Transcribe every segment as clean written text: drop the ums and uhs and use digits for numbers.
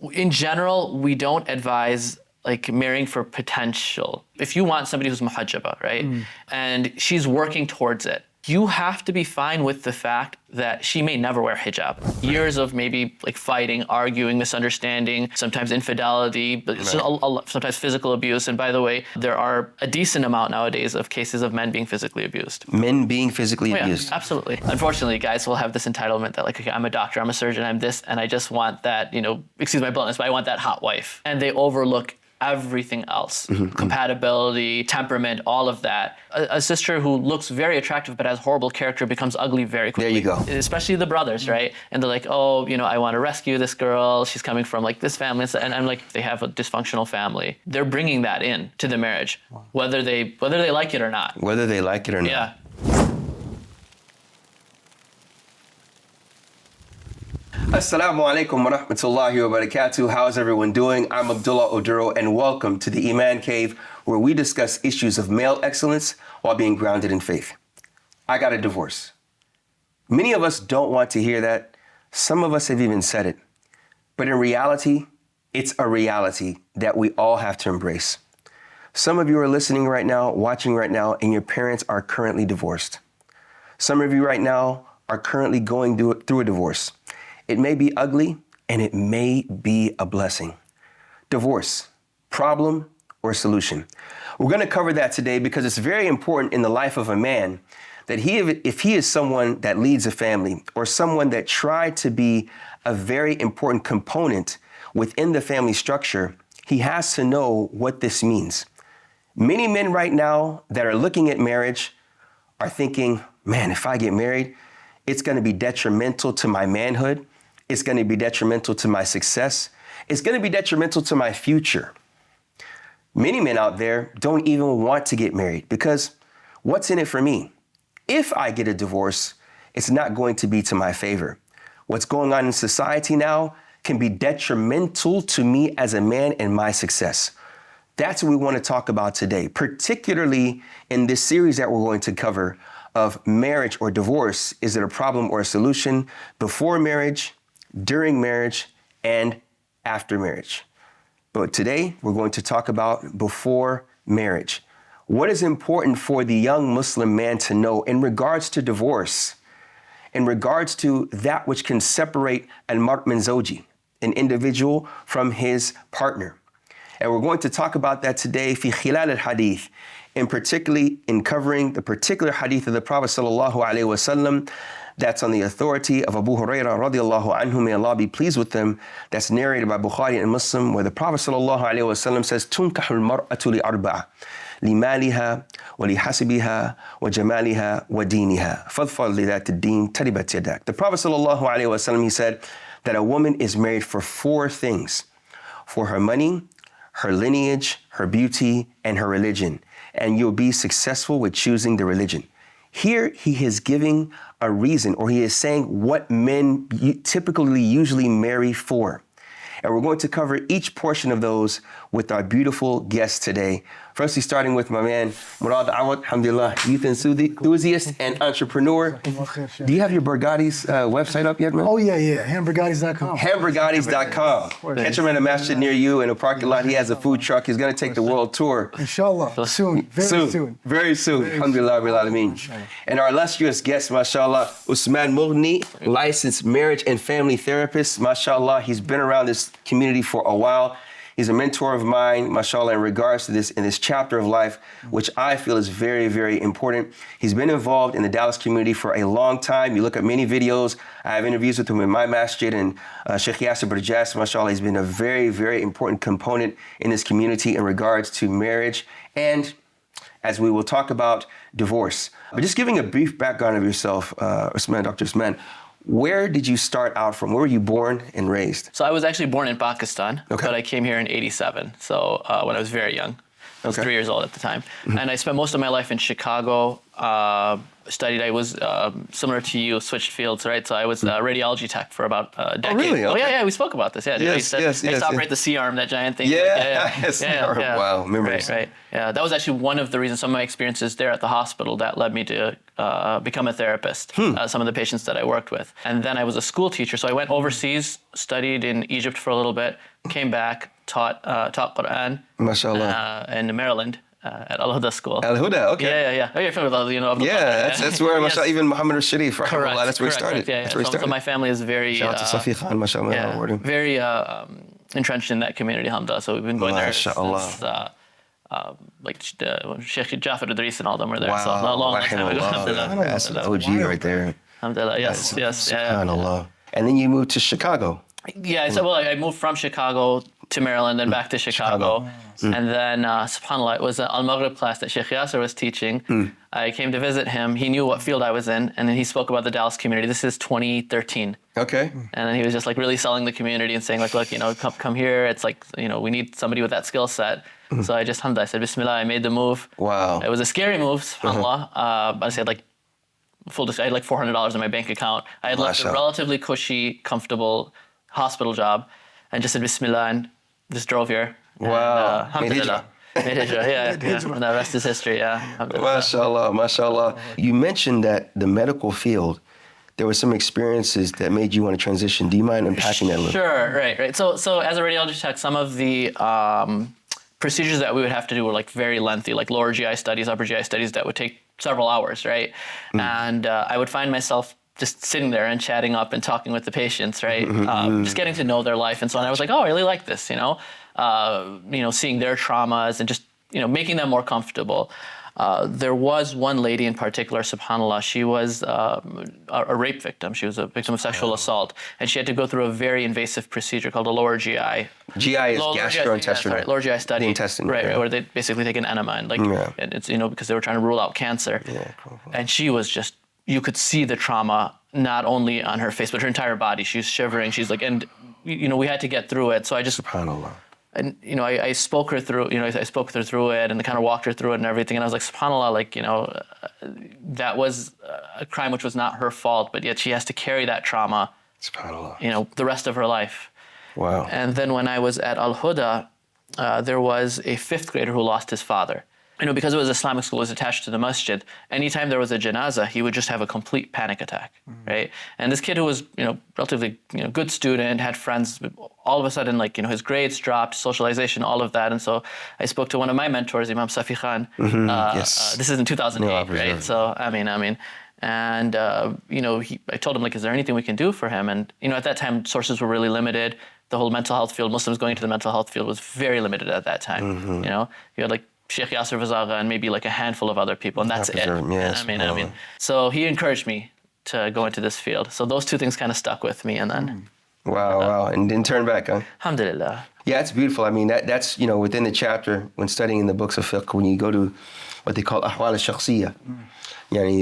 In general, we don't advise like marrying for potential. If you want somebody who's muhajjaba, right, and she's working towards it, you have to be fine with the fact that she may never wear hijab. Years of maybe like fighting, arguing, misunderstanding, sometimes infidelity, but sometimes physical abuse. And by the way, there are a decent amount nowadays of cases of men being physically abused. Men being physically abused? Yeah, absolutely. Unfortunately, guys will have this entitlement that like, okay, I'm a doctor, I'm a surgeon, I'm this, and I just want that, excuse my bluntness, but I want that hot wife. And they overlook everything else, compatibility, temperament, all of that. A sister who looks very attractive but has horrible character becomes ugly very quickly. There you go. Especially the brothers, right? And they're like, oh, I want to rescue this girl. She's coming from like this family. And I'm like, they have a dysfunctional family. They're bringing that in to the marriage, whether they like it or not. Whether they like it or not. Yeah. Assalamu alaikum wa rahmatullahi wa barakatuh. How's everyone doing? I'm Abdullah Oduro, and welcome to the Iman Cave, where we discuss issues of male excellence while being grounded in faith. I got a divorce. Many of us don't want to hear that. Some of us have even said it. But in reality, it's a reality that we all have to embrace. Some of you are listening right now, watching right now, and your parents are currently divorced. Some of you right now are currently going through a divorce. It may be ugly, and it may be a blessing. Divorce, problem or solution? We're going to cover that today because it's very important in the life of a man that if he is someone that leads a family or someone that tried to be a very important component within the family structure, he has to know what this means. Many men right now that are looking at marriage are thinking, man, if I get married, it's going to be detrimental to my manhood. It's going to be detrimental to my success. It's going to be detrimental to my future. Many men out there don't even want to get married because what's in it for me? If I get a divorce, it's not going to be to my favor. What's going on in society now can be detrimental to me as a man and my success. That's what we want to talk about today, particularly in this series that we're going to cover of marriage or divorce. Is it a problem or a solution before marriage, during marriage, and after marriage? But today, we're going to talk about before marriage. What is important for the young Muslim man to know in regards to divorce, in regards to that which can separate al-mar' min zawji, an individual from his partner. And we're going to talk about that today, fi khilal al-hadith, and particularly in covering the particular hadith of the Prophet sallallahu alaihi wasallam. That's on the authority of Abu Hurairah radiallahu anhu, may Allah be pleased with them. That's narrated by Bukhari and Muslim, where the Prophet sallallahu alaihi wasallam says, "Tunkahu al-mar'atu li arba'a, limaliha wa lihasibiha wa jamaliha wa diniha. Fadfar li dhati ad-din taribat yadak." The Prophet sallallahu alaihi wasallam, he said that a woman is married for four things: for her money, her lineage, her beauty, and her religion. And you'll be successful with choosing the religion. Here, he is giving a reason, or he is saying what men typically usually marry for. And we're going to cover each portion of those with our beautiful guests today. Firstly, starting with my man, Murad Awad, alhamdulillah, youth enthusiast and entrepreneur. Do you have your Burgati's website up yet, man? Oh, yeah, hamburgatis.com. Hamburgatis.com. Catch him in a masjid near you in a parking lot. He has a food truck. He's going to take the world tour. Inshallah, soon, very soon. Very soon, alhamdulillah, rabbil alameen. And our illustrious guest, mashallah, Usman Mughni, licensed marriage and family therapist. Mashallah, he's been around this community for a while. He's a mentor of mine, mashallah, in regards to this, in this chapter of life, which I feel is very, very important. He's been involved in the Dallas community for a long time. You look at many videos. I have interviews with him in my masjid, and Sheikh Yasser Burjas, mashallah, he's been a very, very important component in this community in regards to marriage and, as we will talk about, divorce. But just giving a brief background of yourself, Usman, Dr. Usman, where did you start out from? Where were you born and raised? So I was actually born in Pakistan, but I came here in '87, so when I was very young. I was 3 years old at the time. Mm-hmm. And I spent most of my life in Chicago. Studied. I was similar to you, switched fields, right? So I was radiology tech for about a decade. Oh, really? Okay. Oh, yeah, we spoke about this. Yeah, Yes, I used to operate the C-arm, that giant thing. Yeah. Wow, memories. Right. Yeah, that was actually one of the reasons. Some of my experiences there at the hospital that led me to become a therapist. Some of the patients that I worked with, and then I was a school teacher. So I went overseas, studied in Egypt for a little bit, came back, taught Quran. MashaAllah. In Maryland. At Al Huda School. Al Huda, okay. Yeah. Oh, you're familiar with Abdullah. Yeah, that's where, mashallah, even Muhammad Sharif, Correct. that's where he started. Yeah. That's where he started. So my family is very... Shout out to Safi Khan, mashallah. Very entrenched in that community, alhamdulillah. So we've been going there since... like Sheikh Jafar Idris and all them were there. Wow. So a long time ago. Alhamdulillah. That's an OG right there. Alhamdulillah. Yes. SubhanAllah. And then you moved to Chicago. Yeah, so I moved from Chicago to Maryland, then back to Chicago. And then, subhanAllah, it was an Al-Maghrib class that Sheikh Yasser was teaching. I came to visit him. He knew what field I was in, and then he spoke about the Dallas community. This is 2013. Okay. And then he was just like really selling the community and saying like, look, come here. It's like, we need somebody with that skill set. So I just, alhamdulillah, I said, Bismillah, I made the move. Wow. It was a scary move, subhanAllah. I said like, I had like $400 in my bank account. I had left a relatively cushy, comfortable hospital job and just said Bismillah and just drove here. Wow. Alhamdulillah. Made hijrah, yeah. And the rest is history, yeah. MashaAllah. You mentioned that the medical field, there were some experiences that made you want to transition. Do you mind unpacking that a little? Sure, right. So as a radiology tech, some of the procedures that we would have to do were like very lengthy, like lower GI studies, upper GI studies that would take several hours, right? And I would find myself just sitting there and chatting up and talking with the patients, right? Just getting to know their life and so on. I was like, oh, I really like this, seeing their traumas and just, making them more comfortable. There was one lady in particular, subhanAllah, she was a rape victim. She was a victim of sexual assault. And she had to go through a very invasive procedure called a lower GI. GI is gastrointestinal. Lower GI study. The intestine. Right, where they basically take an enema and and it's, because they were trying to rule out cancer. Yeah, cool. And she was just, you could see the trauma not only on her face, but her entire body. She was shivering. She's like, and, we had to get through it. So I just... SubhanAllah. And, I spoke her through, I spoke her through it and kind of walked her through it and everything. And I was like, subhanAllah, that was a crime which was not her fault, but yet she has to carry that trauma, SubhanAllah, the rest of her life. Wow. And then when I was at Al Huda, there was a 5th grader who lost his father. Because it was Islamic school, it was attached to the masjid. Anytime there was a janazah, he would just have a complete panic attack, right? And this kid who was, relatively, good student, had friends, all of a sudden, his grades dropped, socialization, all of that. And so I spoke to one of my mentors, Imam Safi Khan. Yes. This is in 2008, right? So, I mean. And, I told him, is there anything we can do for him? And, at that time, sources were really limited. The whole mental health field, Muslims going into the mental health field was very limited at that time. You had, Sheikh Yasser Vazaga and maybe a handful of other people, and that's it. Yes, I mean. So he encouraged me to go into this field. So those two things kind of stuck with me, and then. Wow. And didn't turn back, huh? Alhamdulillah. Yeah, it's beautiful. I mean, that's, within the chapter, when studying in the books of fiqh, when you go to what they call ahwal al-shakhsiyya,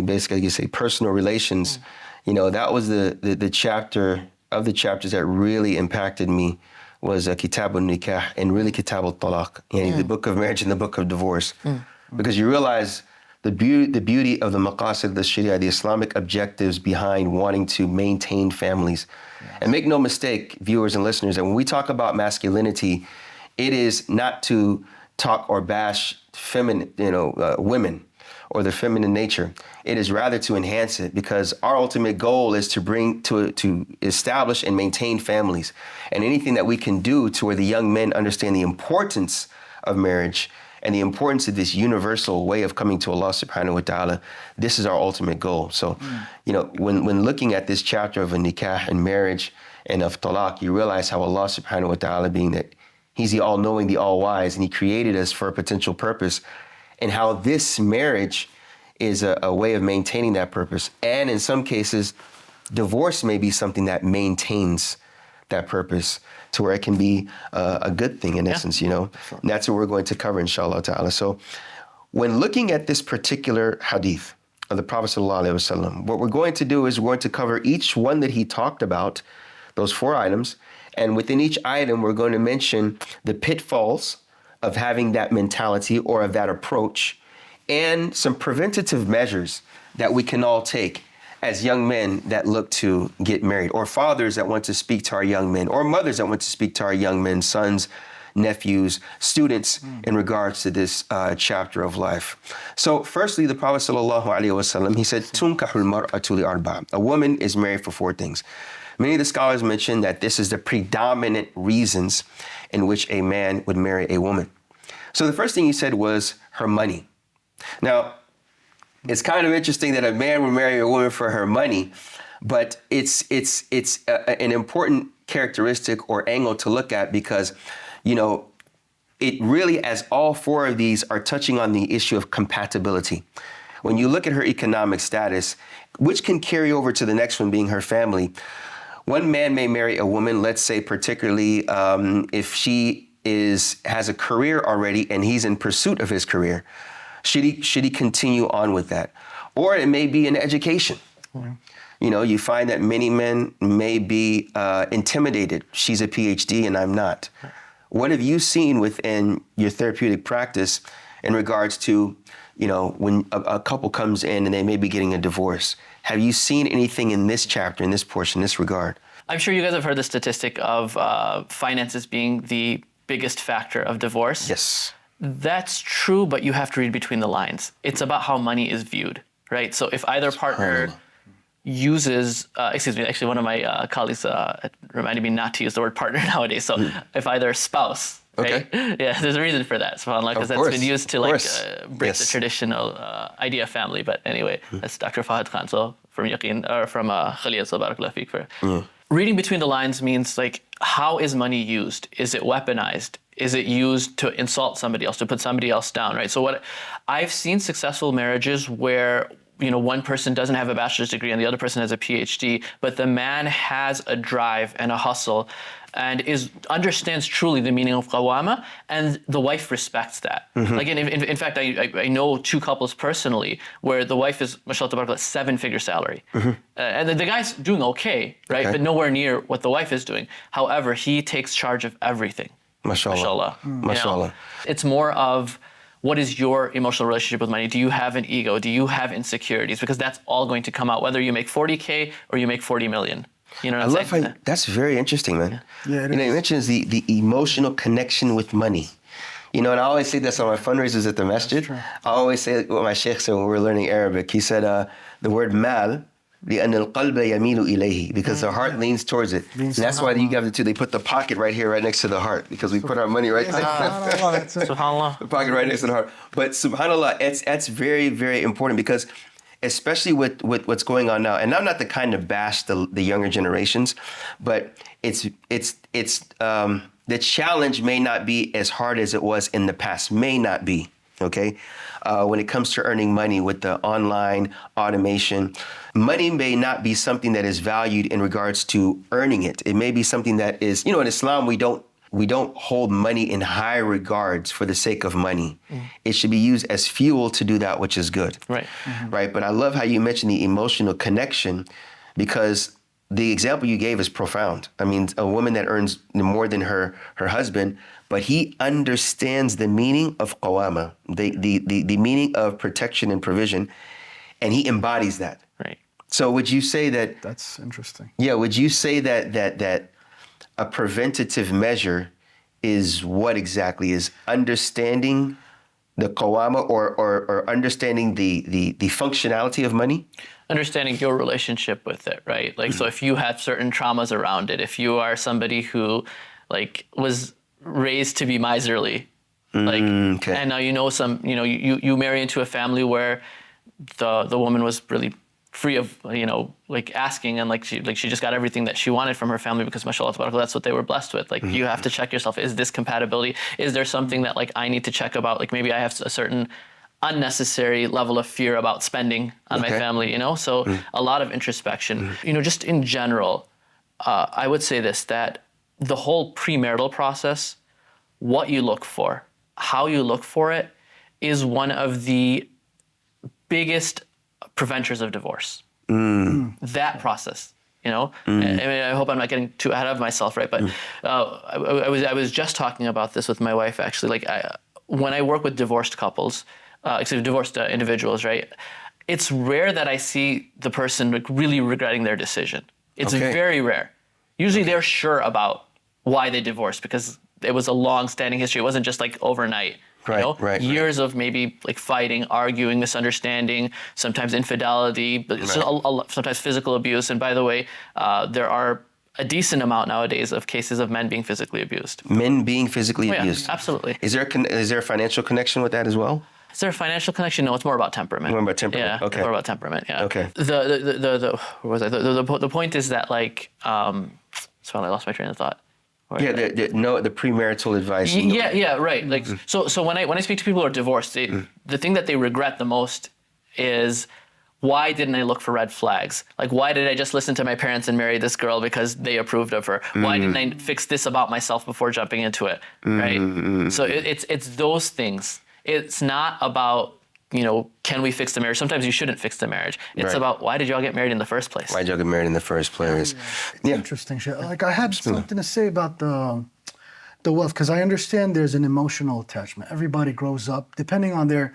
basically you say personal relations, that was the chapter of the chapters that really impacted me. Was Kitab al-Nikah and really Kitab al-Talaq, the book of marriage and the book of divorce. Because you realize the beauty of the maqasid of the Sharia, the Islamic objectives behind wanting to maintain families. Yes. And make no mistake, viewers and listeners, that when we talk about masculinity, it is not to talk or bash feminine, women or their feminine nature. It is rather to enhance it, because our ultimate goal is to establish and maintain families. And anything that we can do to where the young men understand the importance of marriage and the importance of this universal way of coming to Allah subhanahu wa ta'ala, this is our ultimate goal. So, when looking at this chapter of a nikah and marriage and of talaq, you realize how Allah subhanahu wa ta'ala, being that He's the all-knowing, the all-wise, and He created us for a potential purpose, and how this marriage is a way of maintaining that purpose. And in some cases, divorce may be something that maintains that purpose to where it can be a good thing in essence, And that's what we're going to cover, inshallah ta'ala. So when looking at this particular hadith of the Prophet sallallahu alaihi wasallam, what we're going to do is we're going to cover each one that he talked about, those 4 items. And within each item, we're going to mention the pitfalls of having that mentality or of that approach, and some preventative measures that we can all take as young men that look to get married, or fathers that want to speak to our young men, or mothers that want to speak to our young men, sons, nephews, students in regards to this chapter of life. So firstly, the Prophet ﷺ, he said, "Tunkahul mar'atu li arba." A woman is married for 4 things. Many of the scholars mention that this is the predominant reasons in which a man would marry a woman. So the first thing he said was her money. Now, it's kind of interesting that a man would marry a woman for her money, but it's an important characteristic or angle to look at because, you know, it really, as all 4 of these are touching on the issue of compatibility. When you look at her economic status, which can carry over to the next one being her family, one man may marry a woman, let's say particularly if she has a career already and he's in pursuit of his career. Should he continue on with that? Or it may be an education. Mm-hmm. You know, you find that many men may be intimidated. She's a PhD and I'm not. What have you seen within your therapeutic practice in regards to, you know, when a couple comes in and they may be getting a divorce? Have you seen anything in this chapter, in this portion, in this regard? I'm sure you guys have heard the statistic of finances being the biggest factor of divorce. Yes. That's true, but you have to read between the lines. It's about how money is viewed, right? So if either partner uses, actually one of my colleagues reminded me not to use the word partner nowadays. So if either spouse, right? Okay. Yeah, there's a reason for that, subhanAllah, because that's been used to like break the traditional idea of family. But anyway, that's Dr. Fahad Khan, so from Yaqeen, or from Khalil, so barakallah feek for. Reading between the lines means like, how is money used? Is it weaponized? Is it used to insult somebody else, to put somebody else down, right? So what I've seen successful marriages where, you know, one person doesn't have a bachelor's degree and the other person has a PhD, but the man has a drive and a hustle and understands truly the meaning of qawama, and the wife respects that. Like in fact, I know 2 couples personally where the wife is, mashallah tabarakallah, 7-figure salary. And the guy's doing okay, right? But nowhere near what the wife is doing. However, he takes charge of everything. Mashallah. Mashallah. You know, it's more of, what is your emotional relationship with money? Do you have an ego? Do you have insecurities? Because that's all going to come out, whether you make 40K or you make 40 million. You know what I'm saying? That's very interesting, man. Yeah, you know, you mentioned the emotional connection with money. You know, and I always say this on my fundraisers at the masjid. I always say what my sheikh said when we were learning Arabic. He said the word mal, لأن القلب يميل إليه, because the heart leans towards it. And that's why you have the 2. They put the pocket right here, right next to the heart, because we put our money right there. SubhanAllah. The pocket right next to the heart. But subhanAllah, that's very, very important, because especially with what's going on now, and I'm not the kind to bash the younger generations, but it's the challenge may not be as hard as it was in the past, may not be, okay? When it comes to earning money with the online automation, money may not be something that is valued in regards to earning it. It may be something that is, you know, in Islam, we don't hold money in high regards for the sake of money. It should be used as fuel to do that which is good. Right. Right. But I love how you mentioned the emotional connection, because the example you gave is profound. I mean, a woman that earns more than her husband, but he understands the meaning of qawama, the meaning of protection and provision, and he embodies that. Right. So would you say that... That's interesting. Yeah, would you say that a preventative measure is what exactly? Is understanding the qawama or understanding the functionality of money? Understanding your relationship with it, right? Like, so if you have certain traumas around it, if you are somebody who like was raised to be miserly, like, and now you marry into a family where the woman was really free of, you know, like asking, and she just got everything that she wanted from her family because mashallah tabarakallah, that's what they were blessed with. Like, you have to check yourself. Is this compatibility? Is there something that like I need to check about? Like, maybe I have a certain unnecessary level of fear about spending on my family, you know? So a lot of introspection. You know, just in general, I would say this, that the whole premarital process, what you look for, how you look for it, is one of the biggest preventers of divorce. That process you know. I mean, I hope I'm not getting too ahead of myself, right? But I was just talking about this with my wife actually. Like when I work with divorced couples, divorced individuals, right? It's rare that I see the person like really regretting their decision. It's very rare. Usually they're sure about why they divorced because it was a long-standing history. It wasn't just like overnight. Right, you know? right. Years of maybe like fighting, arguing, misunderstanding, sometimes infidelity, but sometimes physical abuse. And by the way, there are a decent amount nowadays of cases of men being physically abused. Men being physically abused. Absolutely. Is there a financial connection with that as well? Is there a financial connection? No, it's more about temperament. More about temperament. Yeah, Okay. more about temperament. Yeah. Okay. The point is that like, sorry, I lost my train of thought. Yeah, the premarital advice. Yeah, right. Like so when I speak to people who are divorced, the thing that they regret the most is why didn't I look for red flags? Like why did I just listen to my parents and marry this girl because they approved of her? Why didn't I fix this about myself before jumping into it? Right? So it's those things. It's not about, you know, can we fix the marriage? Sometimes you shouldn't fix the marriage. It's about why did y'all get married in the first place? Why did y'all get married in the first place? Yeah. Interesting shit. Like I had something to say about the wealth because I understand there's an emotional attachment. Everybody grows up depending on their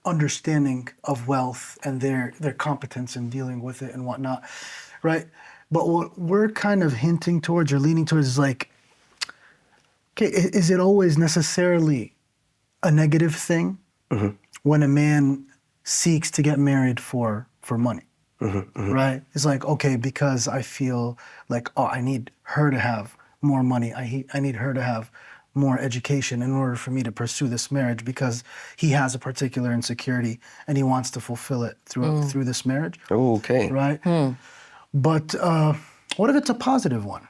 understanding of wealth and their competence in dealing with it and whatnot, right? But what we're kind of hinting towards or leaning towards is like, okay, is it always necessarily a negative thing when a man seeks to get married for money, right? It's like, okay, because I feel like, oh, I need her to have more money. I need her to have more education in order for me to pursue this marriage because he has a particular insecurity and he wants to fulfill it through this marriage. Oh, okay. Right? But what if it's a positive one?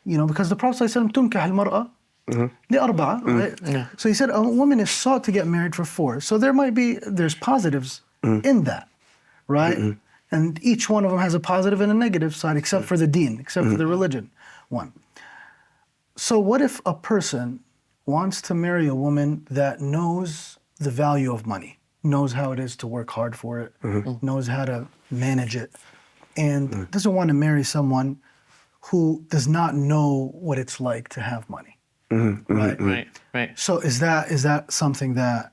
You know, because the Prophet said, "Tunkah al-mar'a li-arba'a," right? Yeah. So he said a woman is sought to get married for 4. So there's positives in that, right? And each one of them has a positive and a negative side, except for the deen, except for the religion one. So what if a person wants to marry a woman that knows the value of money, knows how it is to work hard for it, knows how to manage it, and doesn't want to marry someone who does not know what it's like to have money, right? So is that something that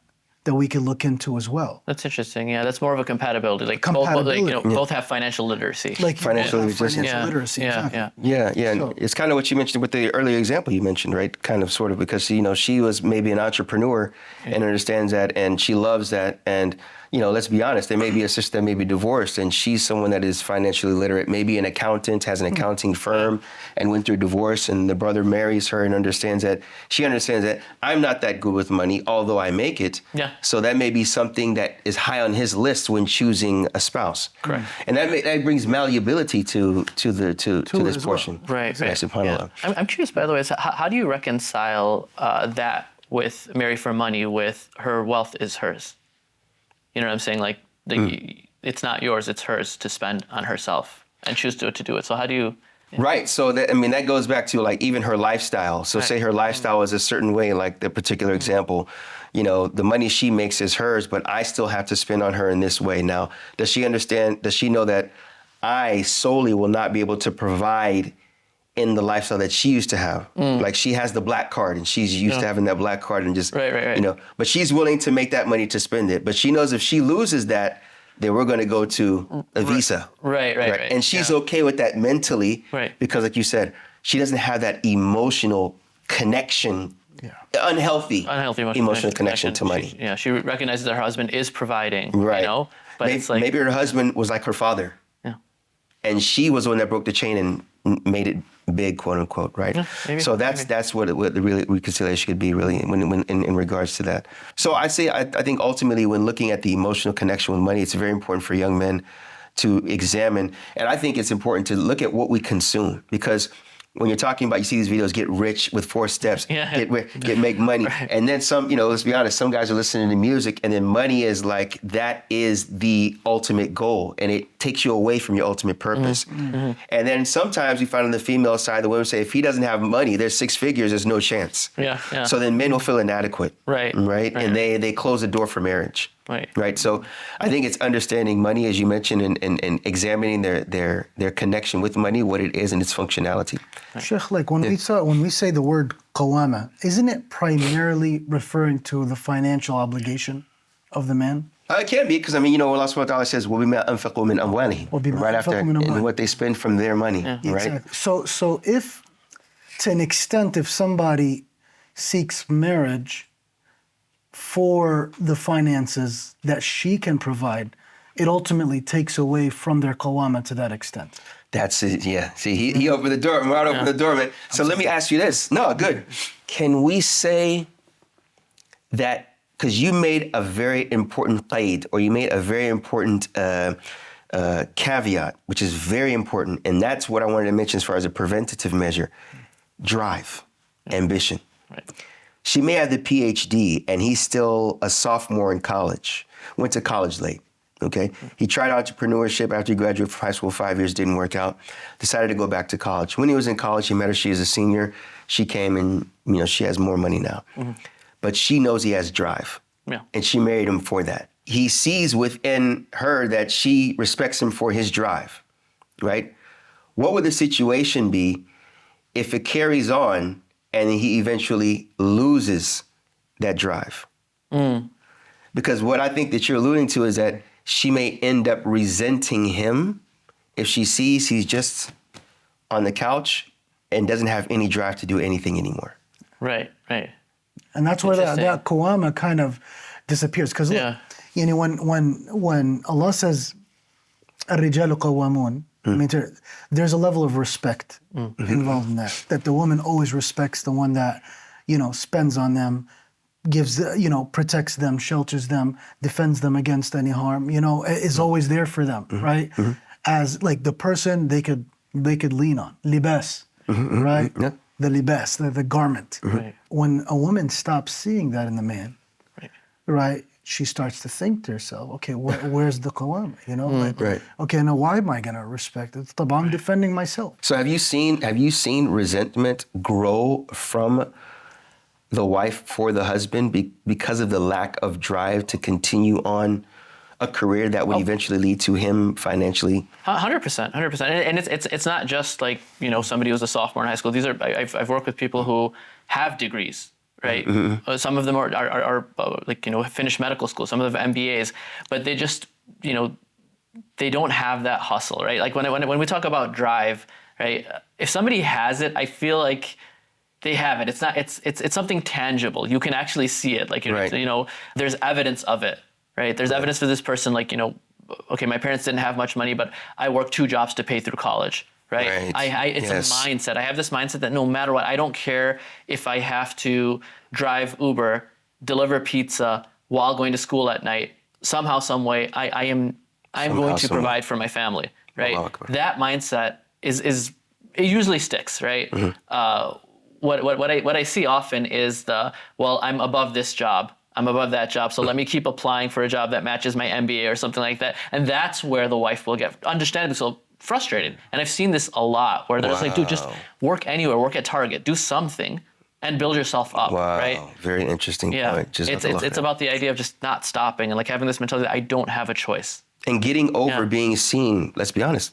we can look into as well? That's interesting. Yeah, that's more of a compatibility. Like both have financial literacy. Like financial literacy. Yeah. So, it's kind of what you mentioned with the earlier example you mentioned, right? Kind of, sort of, because you know she was maybe an entrepreneur and understands that, and she loves that, and you know, let's be honest, there may be a sister that may be divorced and she's someone that is financially literate, maybe an accountant, has an accounting firm and went through divorce, and the brother marries her and understands that I'm not that good with money, although I make it. Yeah. So that may be something that is high on his list when choosing a spouse. Correct. And that brings malleability to this portion. Well. Right. SubhanAllah. I'm curious, by the way, so how do you reconcile that with marry for money with her wealth is hers? You know what I'm saying? Like, it's not yours, it's hers to spend on herself and choose to do it. So how do you... Right. So that goes back to like even her lifestyle. So say her lifestyle is a certain way, like the particular example, you know, the money she makes is hers, but I still have to spend on her in this way. Now, does she understand, does she know that I solely will not be able to provide in the lifestyle that she used to have? Like she has the black card and she's used to having that black card and just, you know, but she's willing to make that money to spend it. But she knows if she loses that, then we're going to go to a visa. Right. And she's okay with that mentally because like you said, she doesn't have that emotional connection, unhealthy emotional connection to money. She recognizes that her husband is providing, you know, but it's like... Maybe her husband was like her father. Yeah. And she was the one that broke the chain and made it big, quote unquote, right? Yeah, so that's what the real reconciliation could be, really, when in regards to that. So I think ultimately when looking at the emotional connection with money, it's very important for young men to examine, and I think it's important to look at what we consume, because when you're talking about, you see these videos, get rich with 4 steps, make money. And then some, you know, let's be honest, some guys are listening to music and then money is like, that is the ultimate goal. And it takes you away from your ultimate purpose. And then sometimes we find on the female side, the women say, if he doesn't have money, there's 6 figures, there's no chance. So then men will feel inadequate. Right. And they close the door for marriage. Right. So I think it's understanding money, as you mentioned, and examining their connection with money, what it is and its functionality. Sheikh, like when we say the word qawama, isn't it primarily referring to the financial obligation of the man? It can be, because Allah subhanahu wa ta'ala says, وَبِمَا أَنفَقُوا مِنْ أَمْوَالِهِمْ, right after, and what they spend from their money, right? Exactly. So if, to an extent, if somebody seeks marriage for the finances that she can provide, it ultimately takes away from their qawama to that extent. That's it, yeah. See, he opened the door, Murad opened the door, man. So let me ask you this. No, good. Can we say that, because you made a very important qaid, or you made a very important caveat, which is very important, and that's what I wanted to mention as far as a preventative measure. Drive, ambition. Right. She may have the PhD, and he's still a sophomore in college. Went to college late, okay? He tried entrepreneurship after he graduated from high school, 5 years, didn't work out. Decided to go back to college. When he was in college, he met her. She is a senior. She came, and she has more money now. Mm-hmm. But she knows he has drive, and she married him for that. He sees within her that she respects him for his drive, right? What would the situation be if it carries on and he eventually loses that drive? Because what I think that you're alluding to is that she may end up resenting him if she sees he's just on the couch and doesn't have any drive to do anything anymore. Right. And that's where that qawama kind of disappears. Because when Allah says, الرجال قوامون, I mean, there's a level of respect involved in that. That the woman always respects the one that, spends on them, gives, protects them, shelters them, defends them against any harm, is always there for them, right? As like the person they could lean on, libas, right? Yeah. The libas, the garment. Right. When a woman stops seeing that in the man, right? She starts to think to herself, okay, where's the qawama? Right. Okay, now why am I gonna respect it? I'm defending myself. So have you seen resentment grow from the wife for the husband because of the lack of drive to continue on a career that would eventually lead to him financially? 100%. And it's not just like, somebody who's a sophomore in high school. I've worked with people who have degrees. Right. Mm-hmm. Some of them are like, finished medical school. Some of them have MBAs, but they just, they don't have that hustle. Right. Like when we talk about drive, right. If somebody has it, I feel like they have it. It's something tangible. You can actually see it. Like, there's evidence of it. Right. There's evidence for this person. Like, okay, my parents didn't have much money, but I worked 2 jobs to pay through college. Right. It's a mindset. I have this mindset that no matter what, I don't care if I have to drive Uber, deliver pizza while going to school at night. Somehow, some way, I'm going to provide for my family. Right. That mindset is it usually sticks. Right. What I see often is I'm above this job. I'm above that job, so let me keep applying for a job that matches my MBA or something like that. And that's where the wife will get understandably so frustrated. And I've seen this a lot where they're just like, dude, just work anywhere, work at Target, do something and build yourself up, right? Very interesting point. It's about the idea of just not stopping and like having this mentality that I don't have a choice. And getting over being seen, let's be honest.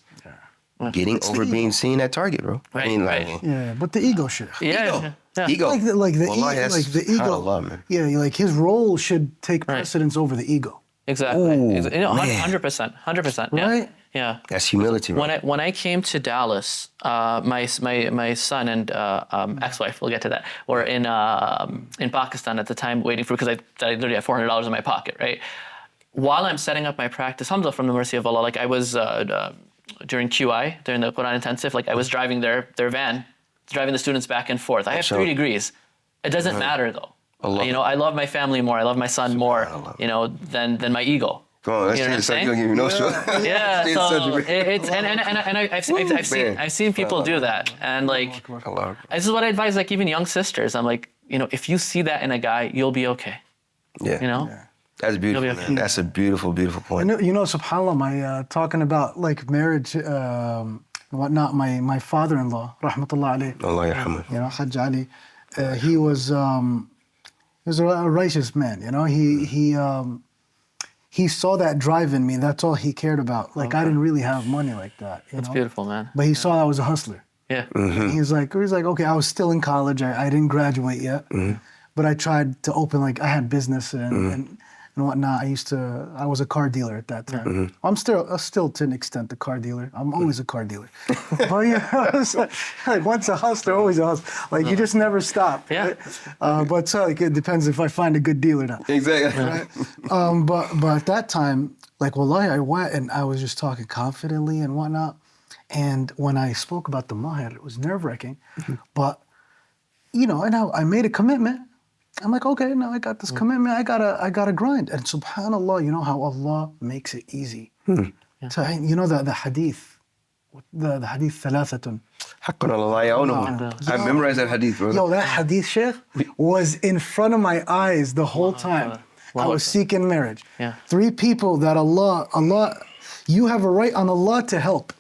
Getting over being seen at Target, bro. Right, I mean, yeah, but the ego shit. Ego. Like the ego. Yeah, like his role should take precedence over the ego. Exactly. 100%. 100%. Yeah. Right? Yeah. That's humility, right? When I came to Dallas, my son and ex-wife, we'll get to that, were in Pakistan at the time waiting for, because I literally had $400 in my pocket, right? While I'm setting up my practice, alhamdulillah, from the mercy of Allah, like I was during QI, during the Quran intensive, like I was driving their van, driving the students back and forth. I have 3 degrees. It doesn't matter though. I love my family more. I love my son more, than my ego. Come on, let's change something. Give me no show. Yeah, so I've seen people do that, and like this is what I advise, like even young sisters. I'm like, if you see that in a guy, you'll be okay. Yeah. That's beautiful, man. That's a beautiful, beautiful point. SubhanAllah, my talking about like marriage and whatnot. My father-in-law, rahmatullah alayhi. Allah yarhamah. Hajj Ali, he was a righteous man. he saw that drive in me. That's all he cared about. Like I didn't really have money like that. That's beautiful, man. But he saw I was a hustler. Yeah. And he was like, okay, I was still in college. I didn't graduate yet, but I tried to open, like I had business and whatnot. I was a car dealer at that time. I'm still to an extent a car dealer. I'm always a car dealer. But yeah, it's like once a hustler, always a hustler. Like you just never stop. Yeah. But so like, it depends if I find a good deal or not. Exactly. Right? But at that time, like wallahi, I went and I was just talking confidently and whatnot. And when I spoke about the mahar, it was nerve-wracking. But, and I made a commitment. I'm like, okay, now I got this commitment. I gotta grind. And subhanallah, you know how Allah makes it easy. So, the hadith, the hadith thalathatun. حقا على الله يعونهم. I memorized that hadith, brother. Yo, that hadith, Sheikh, was in front of my eyes the whole time. I was seeking marriage. Yeah. 3 people that Allah, you have a right on Allah to help.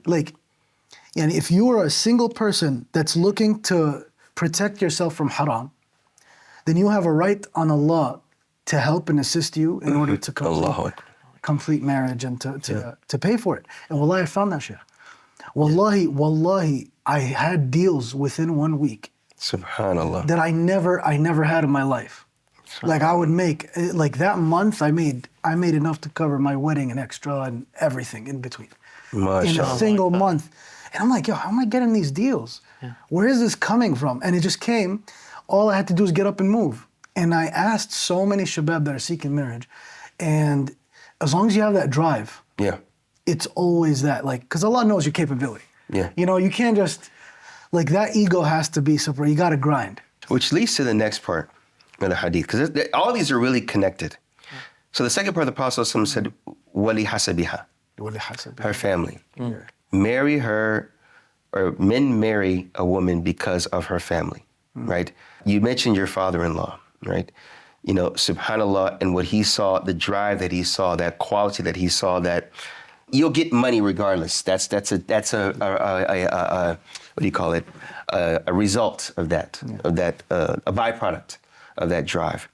Like, and if you are a single person that's looking to protect yourself from haram, then you have a right on Allah to help and assist you in order to complete marriage and to pay for it. And wallahi, I found that shit. Wallahi, I had deals within 1 week. Subhanallah. That I never had in my life. Like I would make, like that month I made enough to cover my wedding and extra and everything in between. In a single month. And I'm like, yo, how am I getting these deals? Where is this coming from? And it just came. All I had to do is get up and move. And I asked so many shabab that are seeking marriage. And as long as you have that drive, it's always that, like, because Allah knows your capability. You can't just, like that ego has to be separate. You got to grind. Which leads to the next part of the hadith, because all these are really connected. So the second part of the Prophet said, wali hasabiha. Her family. Marry her, or men marry a woman because of her family, right? You mentioned your father-in-law, right? Subhanallah, and what he saw, the drive that he saw, that quality that he saw, that you'll get money regardless. That's a what do you call it? A result of that, a byproduct of that drive.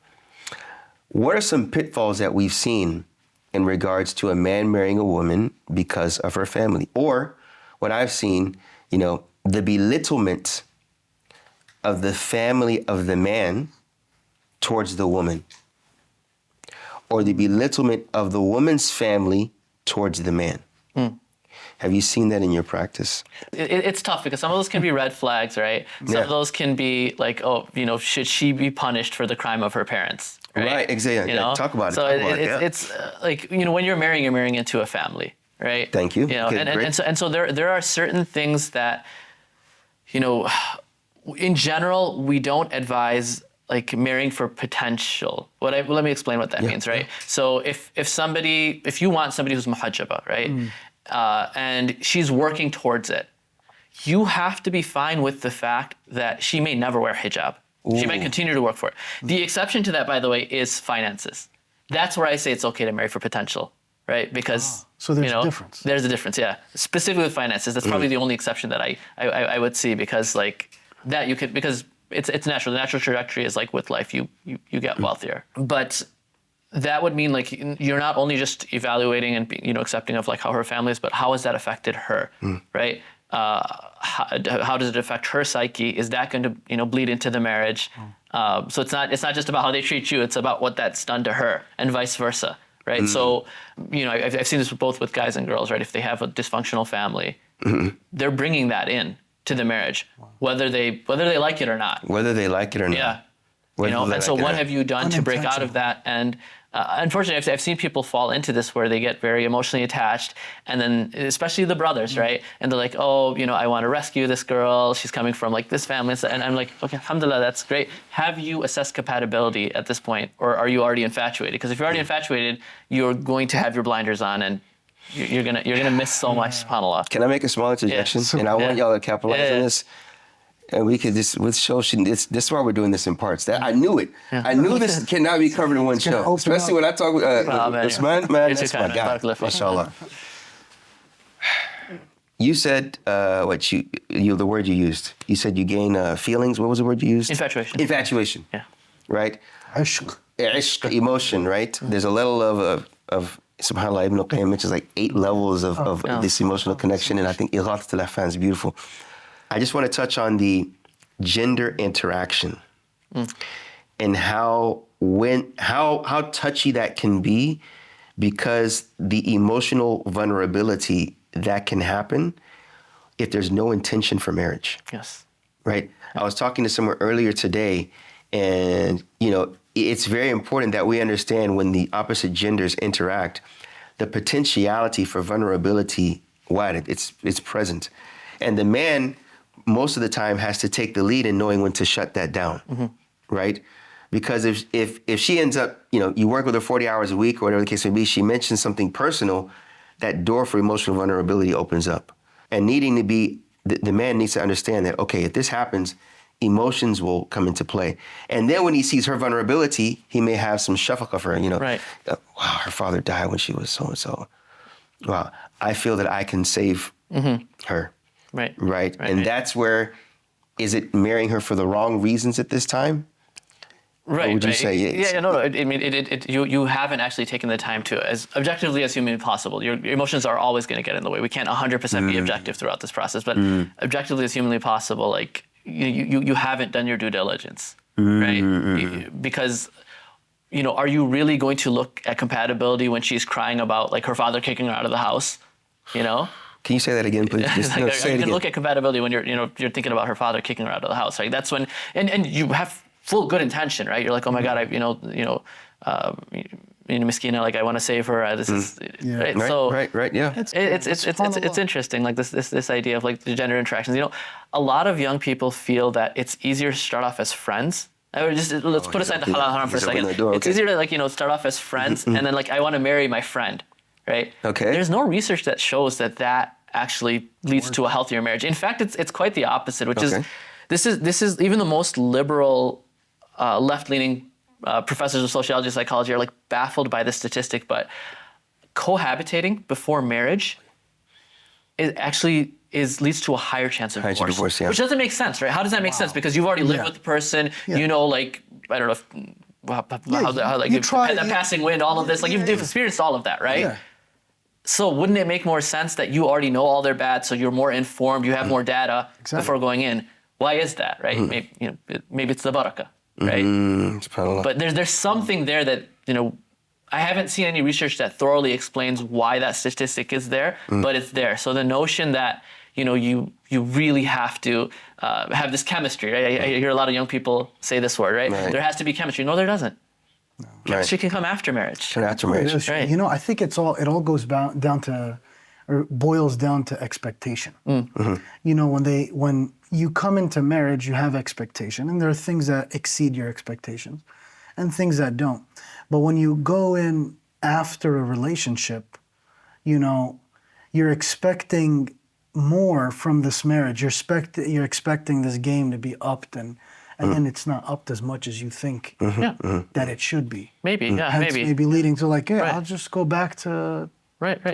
What are some pitfalls that we've seen in regards to a man marrying a woman because of her family? Or what I've seen, the belittlement of the family of the man towards the woman, or the belittlement of the woman's family towards the man. Have you seen that in your practice? It's tough because some of those can be red flags, right? Some of those can be like, should she be punished for the crime of her parents? Right, exactly. Talk about it. So it's like, when you're marrying into a family, right? Thank you. And so there are certain things that, in general, we don't advise like marrying for potential. Let me explain what that means, right? So if you want somebody who's muhajjaba, right? And she's working towards it, you have to be fine with the fact that she may never wear hijab. She might continue to work for it. The exception to that, by the way, is finances. That's where I say it's okay to marry for potential, right? Because so there's a difference. There's a difference, yeah. Specifically with finances, that's probably the only exception that I would see, because like that you could, because it's natural. The natural trajectory is like with life, you get wealthier. But that would mean like you're not only just evaluating and accepting of like how her family is, but how has that affected her, right? How does it affect her psyche? Is that going to bleed into the marriage? So it's not just about how they treat you. It's about what that's done to her, and vice versa, right? So I've seen this both with guys and girls, right? If they have a dysfunctional family, they're bringing that in to the marriage, whether they like it or not. Whether they like it or not. Yeah. And so what have you done to break out of that? And unfortunately, I've seen people fall into this where they get very emotionally attached, and then especially the brothers, right? And they're like, I want to rescue this girl. She's coming from like this family. And I'm like, okay, alhamdulillah, that's great. Have you assessed compatibility at this point, or are you already infatuated? Because if you're already infatuated, you're going to have your blinders on, and you're gonna miss so much, subhanAllah. Can I make a small interjection? And I want y'all to capitalize on this. And we could just, with show, this is why we're doing this in parts. That I knew it. I knew this cannot be covered in one show. Especially when I talk with Usman, man, that's my guy. Mashallah. You said, the word you used. You said you gain feelings. What was the word you used? Infatuation. Infatuation. Yeah. Right? Ishq. ishq, emotion, right? There's a level of subhanAllah, Ibn Qayyim mentions like 8 levels of this emotional connection, and I think Ighathat al-Lahfan is beautiful. I just want to touch on the gender interaction and how touchy that can be, because the emotional vulnerability that can happen if there's no intention for marriage. Yes. Right? I was talking to someone earlier today, and, it's very important that we understand when the opposite genders interact, the potentiality for vulnerability, it's present. And the man, most of the time, has to take the lead in knowing when to shut that down, right? Because if she ends up, you work with her 40 hours a week or whatever the case may be, she mentions something personal, that door for emotional vulnerability opens up. And needing to be, the man needs to understand that, okay, if this happens, emotions will come into play. And then when he sees her vulnerability, he may have some shafaqah for her, Right. Wow, her father died when she was so-and-so. Wow, I feel that I can save her. Right. And that's where, is it marrying her for the wrong reasons at this time? Right. Or would you say No. I mean, you haven't actually taken the time to, as objectively as humanly possible. Your emotions are always going to get in the way. We can't 100% be objective throughout this process, but objectively as humanly possible, like you haven't done your due diligence, right? Because, are you really going to look at compatibility when she's crying about like her father kicking her out of the house? Can you say that again, please? Just, like, say you it can again. look at compatibility when you're thinking about her father kicking her out of the house, right? That's when, and you have full good intention, right? You're like, oh my God, Miskina, like I want to save her. This is right. So Right. Yeah. It's interesting, like this idea of like the gender interactions. A lot of young people feel that it's easier to start off as friends. Let's put aside the halal haram for a second. It's easier to start off as friends and then like I want to marry my friend, right? Okay. There's no research that shows that actually leads to a healthier marriage. In fact, it's quite the opposite, which is this is even the most liberal, left-leaning professors of sociology and psychology are like baffled by this statistic, but cohabitating before marriage leads to a higher chance of divorce, which doesn't make sense, right? How does that make sense? Because you've already lived with the person, like I don't know how like you've had that passing wind, all of this, like you've experienced all of that, right? Yeah. So wouldn't it make more sense that you already know all their bad, so you're more informed, you have more data before going in? Why is that, right? Maybe it's the barakah. Right, but there's something there that I haven't seen any research that thoroughly explains why that statistic is there, but it's there. So the notion that you really have to have this chemistry, right? I hear a lot of young people say this word, right? There has to be chemistry. No, there doesn't. No. Chemistry can come after marriage. Right. I think it all goes down to, or boils down to expectation. When you come into marriage, you have expectation, and there are things that exceed your expectations and things that don't. But when you go in after a relationship, you're expecting more from this marriage. You're expecting this game to be upped, and then it's not upped as much as you think that it should be. Maybe leading to like, I'll just go back to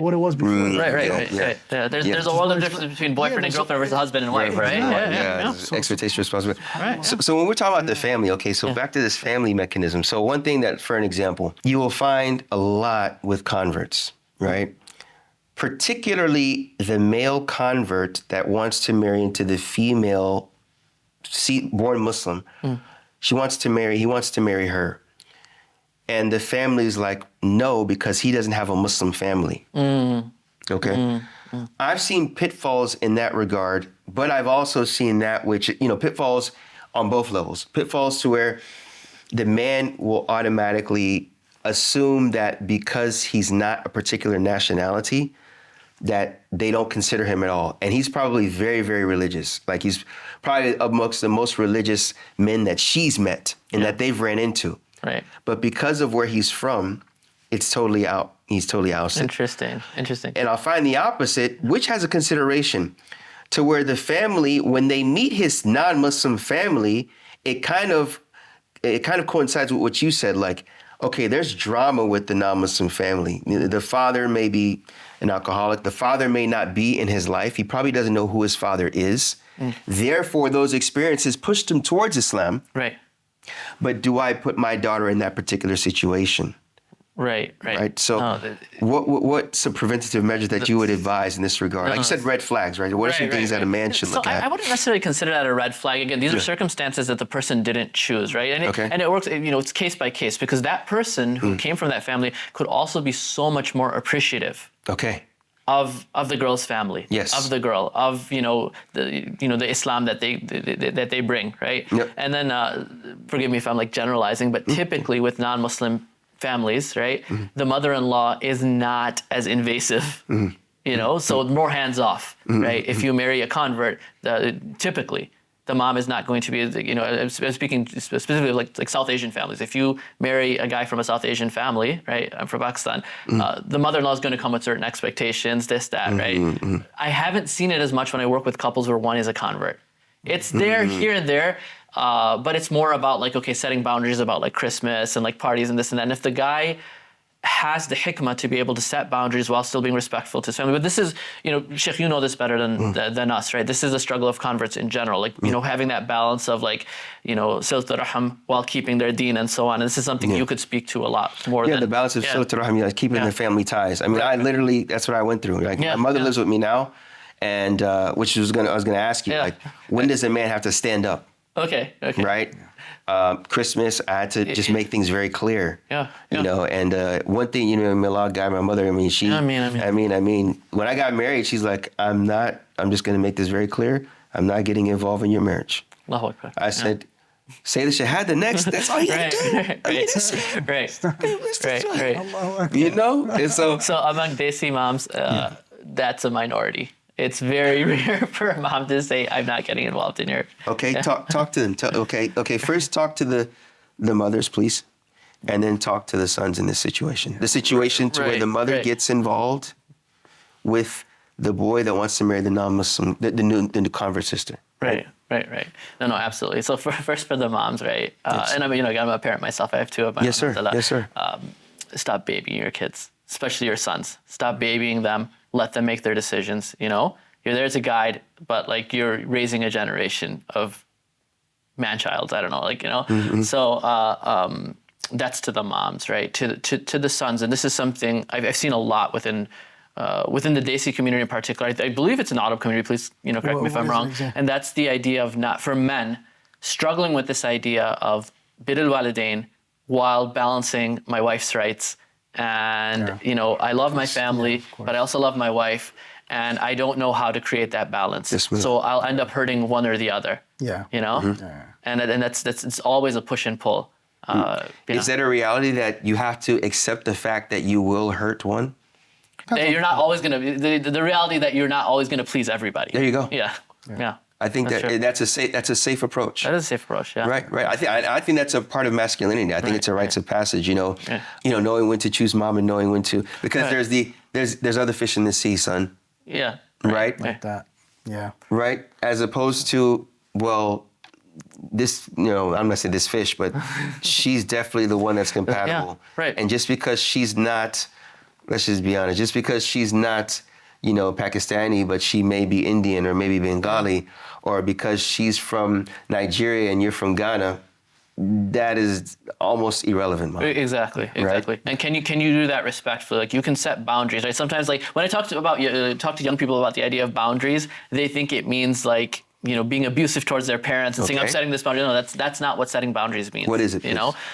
what it was before. Right. Yeah. There's a world of difference between boyfriend and girlfriend versus husband and wife, right? Yeah. Expectation, responsibility. Right. So when we're talking about the family, back to this family mechanism. So one thing that, for an example, you will find a lot with converts, right? Particularly the male convert that wants to marry into the female born Muslim. He wants to marry her. And the family's like, no, because he doesn't have a Muslim family. Okay? I've seen pitfalls in that regard, but I've also seen that which, pitfalls on both levels. Pitfalls to where the man will automatically assume that because he's not a particular nationality, that they don't consider him at all. And he's probably very, very religious. Like he's probably amongst the most religious men that she's met and that they've ran into. Right. But because of where he's from, it's totally out. He's totally ousted. Interesting. And I'll find the opposite, which has a consideration to where the family, when they meet his non-Muslim family, it kind of coincides with what you said. Like, okay, there's drama with the non-Muslim family. The father may be an alcoholic. The father may not be in his life. He probably doesn't know who his father is. Therefore, those experiences pushed him towards Islam. Right. But do I put my daughter in that particular situation? Right. Right. So, what's a preventative measure that you would advise in this regard? Like you said, red flags, right? What are some things that a man should look at? I wouldn't necessarily consider that a red flag. Again, these are circumstances that the person didn't choose, right? And it works. It's case by case, because that person who came from that family could also be so much more appreciative. Okay. Of the girl's family, yes, of the girl, of the Islam that they bring, right? Yep. And then forgive me if I'm like generalizing, but typically with non-Muslim families, right, the mother-in-law is not as invasive, so more hands off, right? If you marry a convert, typically the mom is not going to be, I'm speaking specifically like South Asian families. If you marry a guy from a South Asian family, right, I'm from Pakistan, the mother-in-law is going to come with certain expectations, this, that, right? I haven't seen it as much when I work with couples where one is a convert. It's there, here and there, but it's more about like, okay, setting boundaries about like Christmas and like parties and this and that. And if the guy has the hikmah to be able to set boundaries while still being respectful to his family. But this is, Sheikh, you know this better than us, right? This is a struggle of converts in general, like, having that balance of like, silat rahim while keeping their deen and so on. And this is something you could speak to a lot more than. Yeah, the balance of silat rahim, keeping the family ties. I mean, I literally, that's what I went through. Like, my mother lives with me now, and I was gonna ask you, like, when does a man have to stand up? Okay. Right? Christmas, I had to just make things very clear. And one thing, Milad guy, my mother, I mean, when I got married, she's like, I'm just going to make this very clear. I'm not getting involved in your marriage. I said, say the shahada next. That's all you got to do. And so among Desi moms, that's a minority. It's very rare for a mom to say, I'm not getting involved in your... Okay, talk to them. Okay. First, talk to the mothers, please. And then talk to the sons in this situation. The situation where the mother gets involved with the boy that wants to marry the non-Muslim, the new convert sister. Right. No, absolutely. So first for the moms, right? And I mean, I'm a parent myself. I have two of my own. Yes, sir. Stop babying your kids, especially your sons. Stop babying them. Let them make their decisions, You're there as a guide, but like you're raising a generation of man-childs, I don't know, So that's to the moms, right? To the sons, and this is something I've seen a lot within the Desi community in particular. I believe it's an Arab community, please, correct me if I'm wrong. And that's the idea of for men, struggling with this idea of bir al-walidain while balancing my wife's rights. And, I love my family, but I also love my wife, and I don't know how to create that balance. So I'll end up hurting one or the other. And it's always a push and pull. Is that a reality that you have to accept the fact that you will hurt one? You're not always going to, the reality that you're not always going to please everybody. There you go. Yeah. I think that's a safe approach. That is a safe approach, yeah. Right. I think that's a part of masculinity. I think it's a rites of passage, knowing when to choose mom and knowing when to, because there's other fish in the sea, son. Yeah. Right? Like that. Yeah. Right? As opposed to, well, this, I'm not saying this fish, but she's definitely the one that's compatible. Right. And just because she's not, let's just be honest, just because she's not, Pakistani, but she may be Indian or maybe Bengali, or because she's from Nigeria and you're from Ghana, that is almost irrelevant, Mom. Exactly. Right? And can you do that respectfully? Like, you can set boundaries, right? Sometimes, like, when I talk to young people about the idea of boundaries, they think it means like, being abusive towards their parents and saying, I'm setting this boundary. No, that's not what setting boundaries means. What is it?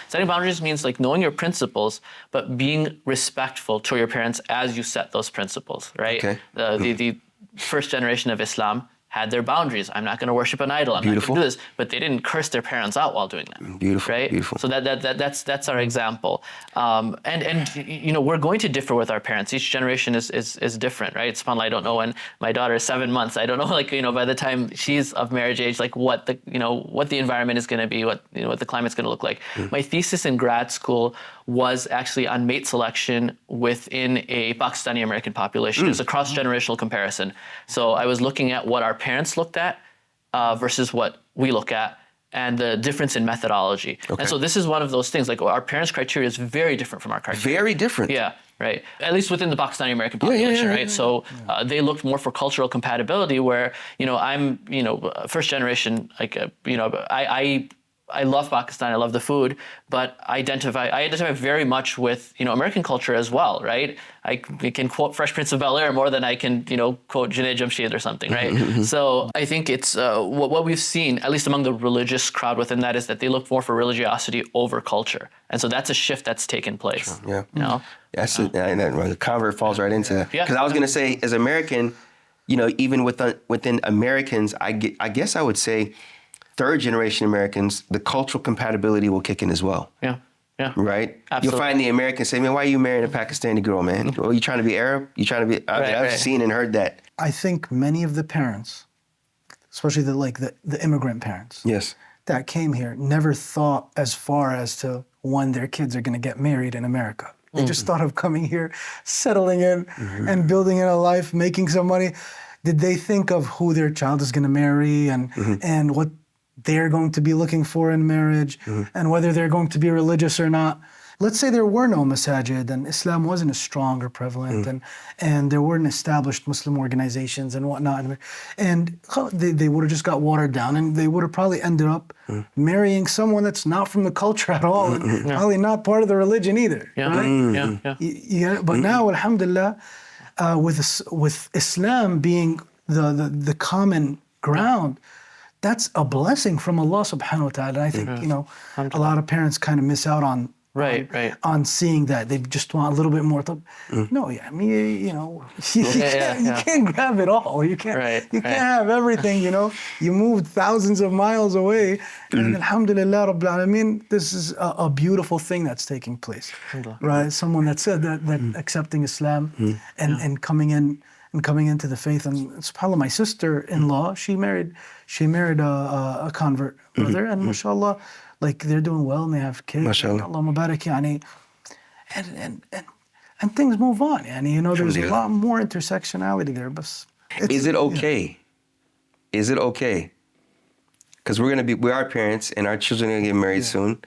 Setting boundaries means like knowing your principles, but being respectful to your parents as you set those principles, right? Okay. The first generation of Islam had their boundaries. I'm not going to worship an idol. I'm not going to do this. But they didn't curse their parents out while doing that. Beautiful. Right? Beautiful. So that's our example. And we're going to differ with our parents. Each generation is different, right? SubhanAllah, I don't know when my daughter is 7 months. I don't know, by the time she's of marriage age, like what the environment is going to be, what the climate's going to look like. My thesis in grad school was actually on mate selection within a Pakistani American population. It was a cross-generational comparison. So I was looking at what our parents looked at versus what we look at, and the difference in methodology. Okay. And so this is one of those things, like our parents' criteria is very different from our criteria. Very different. Yeah, right. At least within the Pakistani American population, right? So they looked more for cultural compatibility, where, I'm, first generation, like, I love Pakistan, I love the food, but I identify very much with, American culture as well, right? I can quote Fresh Prince of Bel-Air more than I can, quote Junaid Jamshid or something, right? So I think it's what we've seen, at least among the religious crowd within that, is that they look more for religiosity over culture. And so that's a shift that's taken place. Yeah. That's and the convert falls right into that. Because I was going to say, as American, even within Americans, I guess I would say third generation Americans, the cultural compatibility will kick in as well. Yeah. Right? Absolutely. You'll find the Americans say, man, why are you marrying a Pakistani girl, man? Well, you trying to be Arab? You trying to be... I've seen and heard that. I think many of the parents, especially the immigrant parents, Yes. that came here, never thought as far as to when their kids are going to get married in America. They just thought of coming here, settling in, and building in a life, making some money. Did they think of who their child is going to marry and what they're going to be looking for in marriage and whether they're going to be religious or not? Let's say there were no masajid and Islam wasn't as strong or prevalent and there weren't established Muslim organizations and whatnot. And they would have just got watered down and they would have probably ended up marrying someone that's not from the culture at all and probably not part of the religion either. Right? But now, alhamdulillah, with Islam being the common ground, that's a blessing from Allah subhanahu wa ta'ala. And I think, a lot of parents kind of miss out on on seeing that. They just want a little bit more. No, I mean, you can't grab it all. You can't have everything, You moved thousands of miles away. And alhamdulillah, Rabbil Alameen, this is a beautiful thing that's taking place. Right? Someone that said that accepting Islam and coming into the faith. And subhanAllah, my sister-in-law, she married a convert brother, and mashallah, they're doing well and they have kids. MashaAllah. Allah Mubarak, and things move on. There's a lot more intersectionality there. But is it okay? Is it okay? Because we are parents and our children are going to get married soon,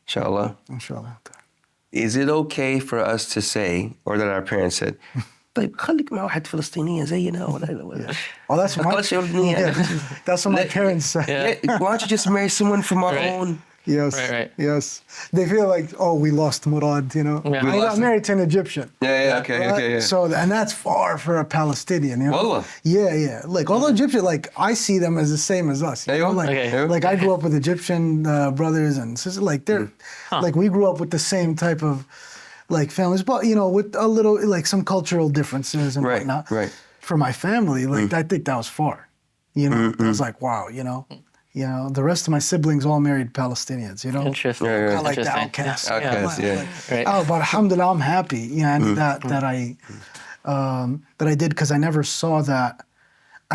inshallah. Inshallah. Is it okay for us to say, or that our parents said, طيب خليك مع واحد فلسطيني زينا ولا that's what my parents said. Why don't you just marry someone from our own? Yes. Yes. They feel like, we lost Murad, I got married to an Egyptian. Okay. So, and that's far for a Palestinian, Wallah. Yeah. Although Egyptian, I see them as the same as us. I grew up with Egyptian brothers and sisters, they're, we grew up with the same type of, families, but, with a little, some cultural differences and whatnot. Right. For my family, I think that was far. I was like, wow, the rest of my siblings all married Palestinians, Interesting. Kind of like the outcasts. Right. But alhamdulillah, I'm happy, that I did, because I never saw that,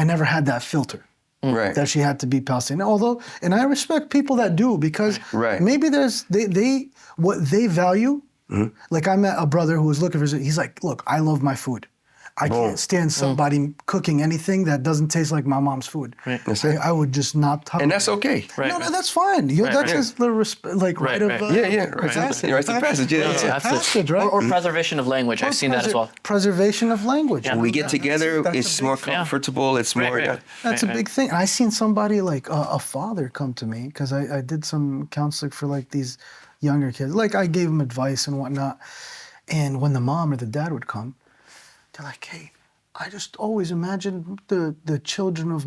I never had that filter. Right. That she had to be Palestinian. Although, and I respect people that do, because maybe they what they value. I met a brother who was looking for, he's like, look, I love my food. I can't stand somebody cooking anything that doesn't taste like my mom's food. Right. I would just not touch. And that's okay. No, that's fine. That's just the right of passage. Passage, right? Or preservation of language. I've seen that as well. Preservation of language. When we get together, it's more comfortable. It's more. That's a big thing. And I seen somebody a father come to me, because I did some counseling for these younger kids. I gave them advice and whatnot. And when the mom or the dad would come, they're like, hey, I just always imagined the children of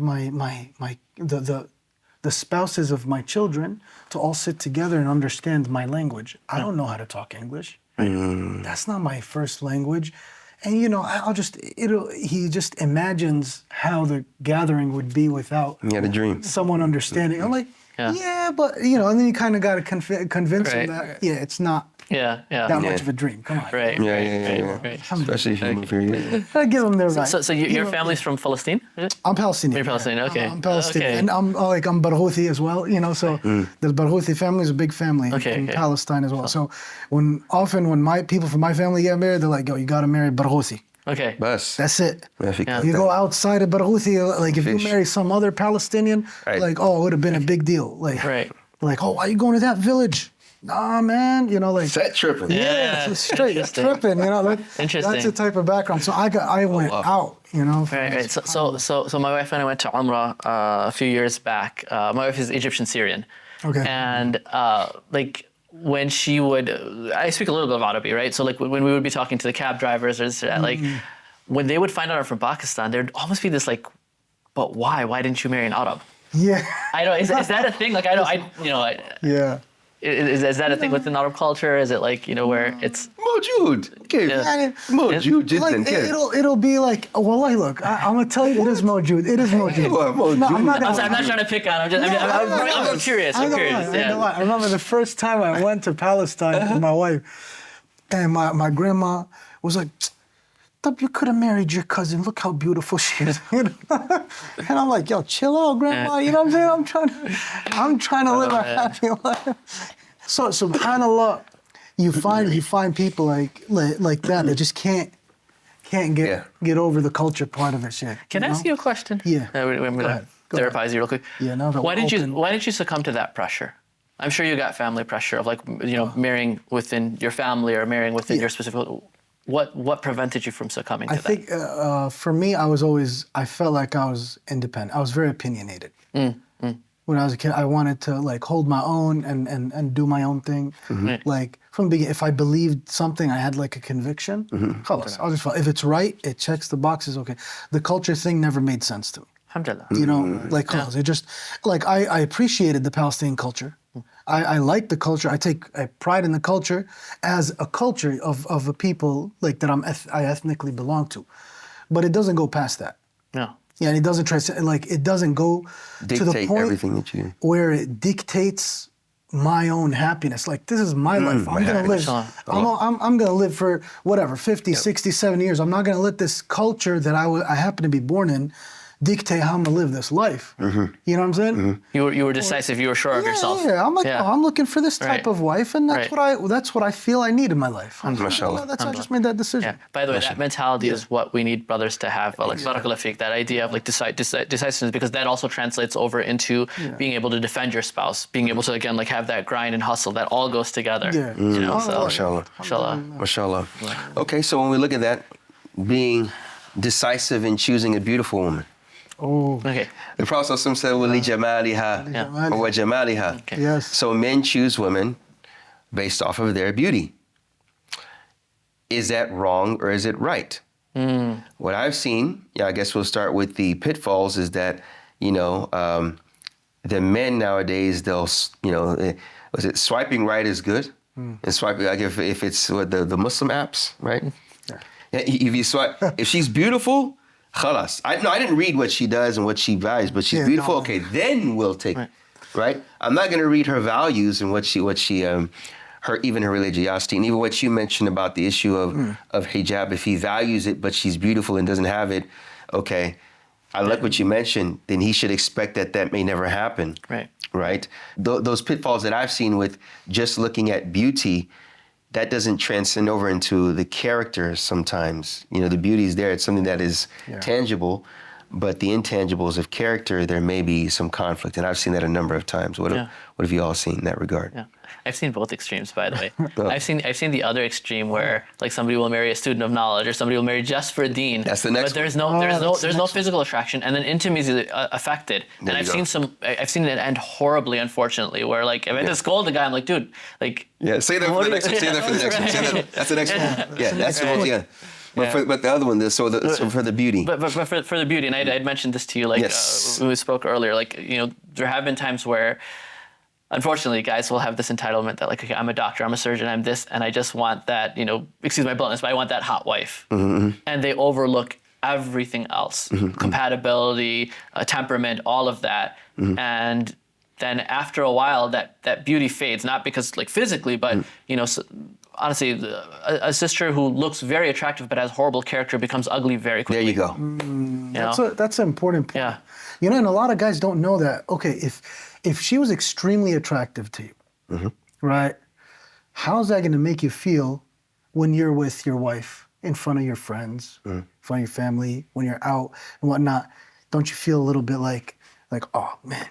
the spouses of my children to all sit together and understand my language. I don't know how to talk English. That's not my first language. And he just imagines how the gathering would be without a dream. Someone understanding. I'm like, but and then you kind of got to convince him that it's not that much of a dream. Come on. Right. Especially if you move here. I give them their right. So your family's from Palestine? I'm Palestinian. You're Palestinian, okay. I'm Palestinian, and I'm Barghouthi as well. So the Barghouthi family is a big family in Palestine as well. So when my people from my family get married, they're like, yo, you got to marry Barghouthi. Okay. That's it. You go outside of Barghouthi, if you marry some other Palestinian, it would have been a big deal. Why are you going to that village? Nah, man, set tripping. Straight tripping. Interesting. That's the type of background. So I went out. Right. So my wife and I went to Umrah a few years back. My wife is Egyptian Syrian. Okay. And like when she would, I speak a little bit of Arabic, right? So like when we would be talking to the cab drivers or this or that, like when they would find out I'm from Pakistan, there'd almost be this like, but why? Why didn't you marry an Arab? Yeah. I don't. Is that a thing? Like Yeah. Is that a thing within Arab culture? Is it like where it's موجود كيف Yeah. موجود جدا Like كيف it'll be like, wallahi, look, I'm gonna tell you, it is mawjood. It is mawjood. أيوة، موجود. I'm not gonna I'm not trying to pick on. I'm curious. I'm curious. Yeah. I remember the first time I went to Palestine with my wife, and my grandma was like, "Tab, you could have married your cousin. Look how beautiful she is." And I'm like, "Yo, chill out, grandma." You know what I'm saying? I'm trying to live a happy life. So subhanallah, you find people like that just can't get over the culture part of it. Shit. Can I ask you a question? Yeah. I'm gonna therapize you real quick. Yeah, now that Why we're did open. Why did you succumb to that pressure? I'm sure you got family pressure of like marrying within your family or marrying within your specific. What prevented you from succumbing to I that? think for me, I felt like I was independent. I was very opinionated. When I was a kid, I wanted to like hold my own and do my own thing. Like from the beginning, if I believed something, I had like a conviction. Khalas, I'll just follow. If it's right, it checks the boxes. Okay, the culture thing never made sense to me. Alhamdulillah. You know, like khalas, it just like I appreciated the Palestinian culture. I like the culture. I take pride in the culture as a culture of a people like that I ethnically belong to, but it doesn't go past that. No. Yeah, and it doesn't it doesn't go to the Dictate point everything that you where it dictates my own happiness. Like this is my life. I'm gonna live. I'm gonna live for whatever 50, 60, 70 years. I'm not gonna let this culture that I happen to be born in dictate how I'm gonna live this life. You know what I'm saying? You were decisive. You were sure of yourself. Yeah, I'm like, oh, I'm looking for this type of wife, and that's what I feel I need in my life. Mashallah. That's I just made that decision. Yeah. By the way, that mentality is what we need brothers to have. Like barakallah feek, that idea of like decisiveness, because that also translates over into being able to defend your spouse, being able to again like have that grind and hustle. That all goes together. Yeah. You know, so Mashallah. inshallah. Mashallah. Okay, so when we look at that, being decisive in choosing a beautiful woman. Oh. Okay. The Prophet said, وَلِجَمَالِهَا وَجَمَالِهَا. Yes. So men choose women based off of their beauty. Is that wrong or is it right? What I've seen, I guess we'll start with the pitfalls, is that, the men nowadays, they'll, was it swiping right is good? And swiping, like if it's the Muslim apps, right? If you swipe, if she's beautiful, khalas. I didn't read what she does and what she values, but she's beautiful. Okay, then we'll take, right? I'm not going to read her values and what she even her religiosity, and even what you mentioned about the issue of hijab. If he values it, but she's beautiful and doesn't have it, okay, I like what you mentioned. Then he should expect that may never happen. Right. Right. Those pitfalls that I've seen with just looking at beauty, that doesn't transcend over into the character sometimes. The beauty is there. It's something that is tangible, but the intangibles of character, there may be some conflict. And I've seen that a number of times. What have you all seen in that regard? Yeah. I've seen both extremes, by the way. I've seen the other extreme where like somebody will marry a student of knowledge, or somebody will marry just for deen. That's the next But there's no physical attraction, and then intimacy is affected. And I've seen it end horribly, unfortunately, where like if I just scold the guy, I'm like, dude, like. Yeah, say that for the next one. Say that for the next one. Say that. That's the next one. Yeah, that's the one. Yeah. But the other one, so for the beauty. But for the beauty, and I'd mentioned this to you like when we spoke earlier. Like there have been times where, unfortunately, guys will have this entitlement that like, okay, I'm a doctor, I'm a surgeon, I'm this, and I just want that. Excuse my bluntness, but I want that hot wife, and they overlook everything else, compatibility, temperament, all of that, and then after a while, that beauty fades, not because like physically, but honestly, a sister who looks very attractive but has horrible character becomes ugly very quickly. There you go. That's an important point. Yeah. And a lot of guys don't know that. Okay, if she was extremely attractive to you, right? How's that going to make you feel when you're with your wife, in front of your friends, in front of your family, when you're out and whatnot? Don't you feel a little bit like, oh man,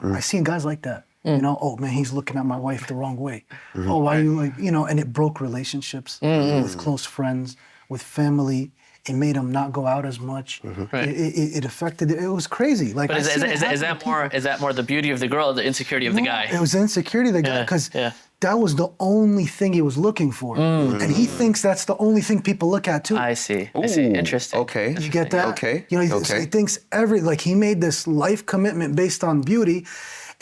I've seen guys like that. Oh man, he's looking at my wife the wrong way. Oh, why are you and it broke relationships with close friends, with family. It made him not go out as much. Right. It affected. It was crazy. Like, But I is seen it happen to that more the beauty of the girl or the insecurity of the guy? It was the insecurity of the guy because yeah. that was the only thing he was looking for, and he thinks that's the only thing people look at too. I see. Ooh, Interesting. Okay. You get that? Okay. You know, he thinks he made this life commitment based on beauty,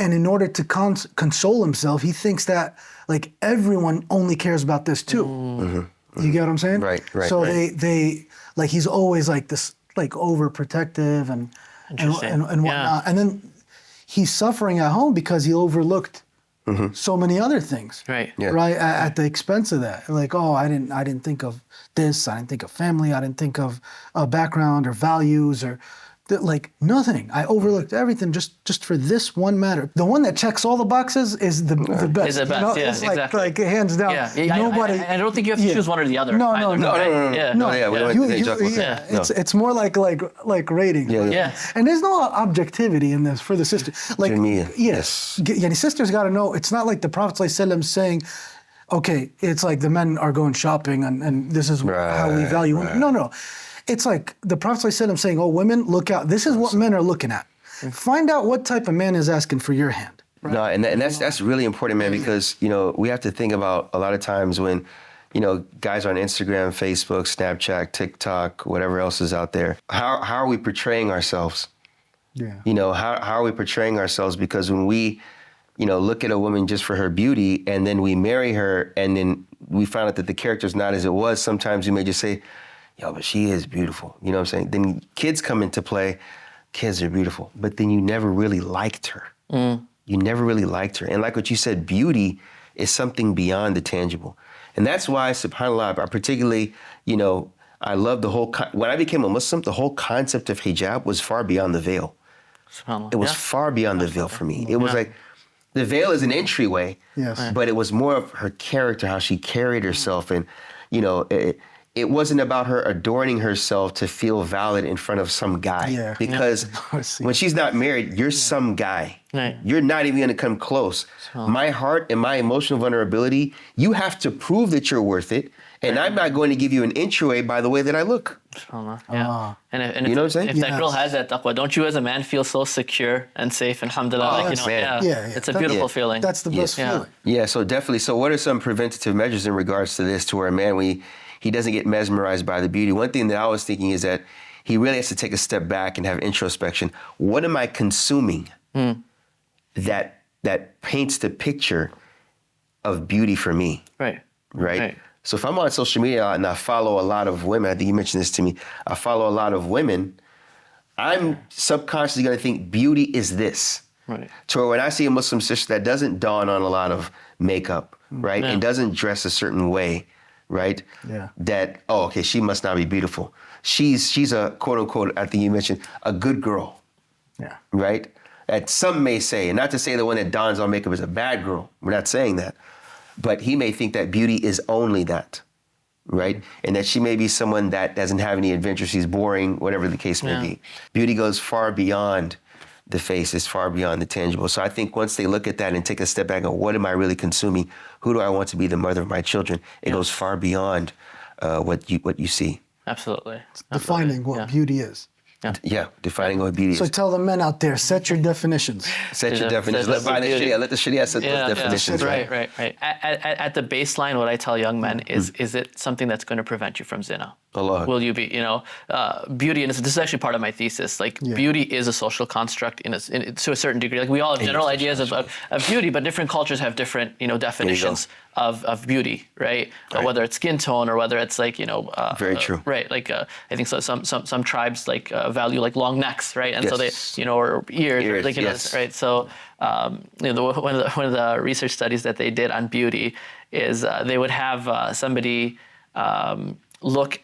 and in order to console himself, he thinks that like everyone only cares about this too. You get what I'm saying? Right. So they like he's always like this like overprotective and whatnot, Yeah. and then he's suffering at home because he overlooked so many other things. Right. Yeah. Right at the expense of that. Like, oh, I didn't think of this. I didn't think of family. I didn't think of background or values or like nothing. I overlooked everything just for this one matter. The one that checks all the boxes is the best. Is the best, you know? yeah, It's exactly. like hands down. Yeah. Nobody. I don't think you have to choose one or the other. No, either, no. right? Yeah. No, yeah, we don't have to talk about that. No. It's more like rating. Yeah. And there's no objectivity in this for the sister. Like, Jamia, yes. Yeah, the sisters got to know. It's not like the Prophet ﷺ saying, okay, it's like the men are going shopping and this is how we value women. No. It's like the Prophet ﷺ saying, oh, women, look out. This is what men are looking at. Find out what type of man is asking for your hand. Right? No, and that's really important, man, because, you know, we have to think about a lot of times when, you know, guys on Instagram, Facebook, Snapchat, TikTok, whatever else is out there, how are we portraying ourselves? Yeah. You know, how are we portraying ourselves? Because when we, you know, look at a woman just for her beauty and then we marry her and then we find out that the character's not as it was, sometimes we may just say, yo, but she is beautiful. You know what I'm saying? Then kids come into play. Kids are beautiful. But then you never really liked her. You never really liked her. And like what you said, beauty is something beyond the tangible. And that's why, subhanAllah, I particularly, you know, I love the whole, when I became a Muslim, the whole concept of hijab was far beyond the veil. SubhanAllah. It was far beyond the veil for me. It was like, the veil is an entryway, Yes. but it was more of her character, how she carried herself. And, you know, it wasn't about her adorning herself to feel valid in front of some guy. Yeah. Because when she's not married, you're some guy. Right. You're not even going to come close. My heart and my emotional vulnerability, you have to prove that you're worth it. And I'm not going to give you an entryway by the way that I look. SubhanAllah. Yeah. And You know what I'm saying? If that girl has that taqwa, don't you as a man feel so secure and safe? Alhamdulillah. Oh, like, you know, man. Yeah. It's a beautiful feeling. That's the best feeling. Yeah, so definitely. So what are some preventative measures in regards to this to where a man, he doesn't get mesmerized by the beauty? One thing that I was thinking is that he really has to take a step back and have introspection. What am I consuming that paints the picture of beauty for me? Right? So if I'm on social media and I follow a lot of women, I think you mentioned this to me, I follow a lot of women, I'm subconsciously going to think beauty is this. Right. So when I see a Muslim sister that doesn't don on a lot of makeup, right, and doesn't dress a certain way, right, that, oh, okay, she must not be beautiful. She's a, quote unquote, I think you mentioned, a good girl, right? That some may say, and not to say the one that dons on makeup is a bad girl. We're not saying that. But he may think that beauty is only that, right? And that she may be someone that doesn't have any adventure, she's boring, whatever the case may be. Beauty goes far beyond the face, it's far beyond the tangible. So I think once they look at that and take a step back and go, what am I really consuming? Who do I want to be the mother of my children? It goes far beyond what you see. Absolutely. Defining what beauty is. Yeah, defining what beauty is. So tell the men out there, set your definitions. Set your definitions. Let the Sharia set those definitions. Right. At the baseline, what I tell young men is it something that's going to prevent you from zina? Allah. Will you be, beauty, and this is actually part of my thesis, like beauty is a social construct to a certain degree. Like we all have general ideas of beauty, but different cultures have different, definitions of beauty, right? Whether it's skin tone or whether it's like, very true. Right. Like I think so some tribes like value like long necks, right? And so they, or ears like, right? So one of the research studies that they did on beauty is they would have somebody look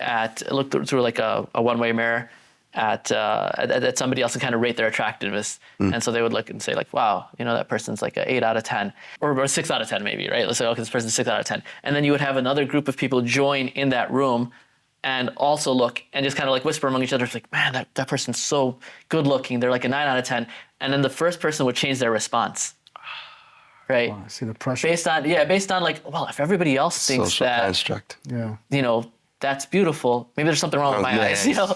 through like a one-way mirror at somebody else and kind of rate their attractiveness. And so they would look and say like, wow, that person's like an 8 out of 10 or 6 out of 10 maybe, right? Let's say, okay, this person's 6 out of 10. And then you would have another group of people join in that room and also look and just kind of like whisper among each other. It's like, man, that person's so good looking. They're like a 9 out of 10. And then the first person would change their response. Right. Oh, I see the pressure. Based on like, well, if everybody else thinks social that, construct. that's beautiful. Maybe there's something wrong with my eyes, you know?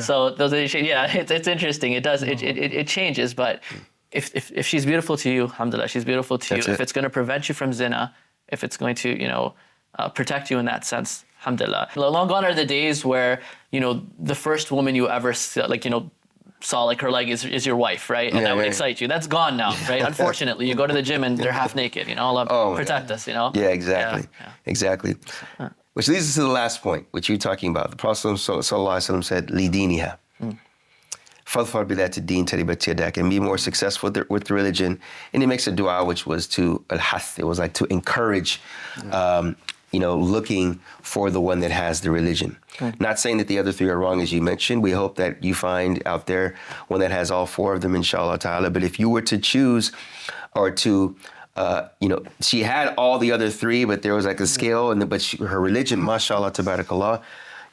So those are, it's interesting. It does, it changes, but if she's beautiful to you, alhamdulillah, she's beautiful to you. If it's going to prevent you from zina, if it's going to, protect you in that sense, alhamdulillah. Long gone are the days where, the first woman you ever saw like her leg is your wife, right? And that would excite you. That's gone now, right? Unfortunately, you go to the gym and they're half naked, Allah protect us, Yeah, exactly. Exactly. Which leads us to the last point, which you're talking about. The Prophet ﷺ said, Lidiniha. Fadfar bilat ad-din taribat yadak, and be more successful with the religion. And he makes a dua, which was to al-hath. It was like to encourage, looking for the one that has the religion. Not saying that the other three are wrong, as you mentioned. We hope that you find out there one that has all four of them, inshallah ta'ala. But if you were to choose or to, she had all the other three, but there was like a scale, but her religion, mashallah, tabarakallah,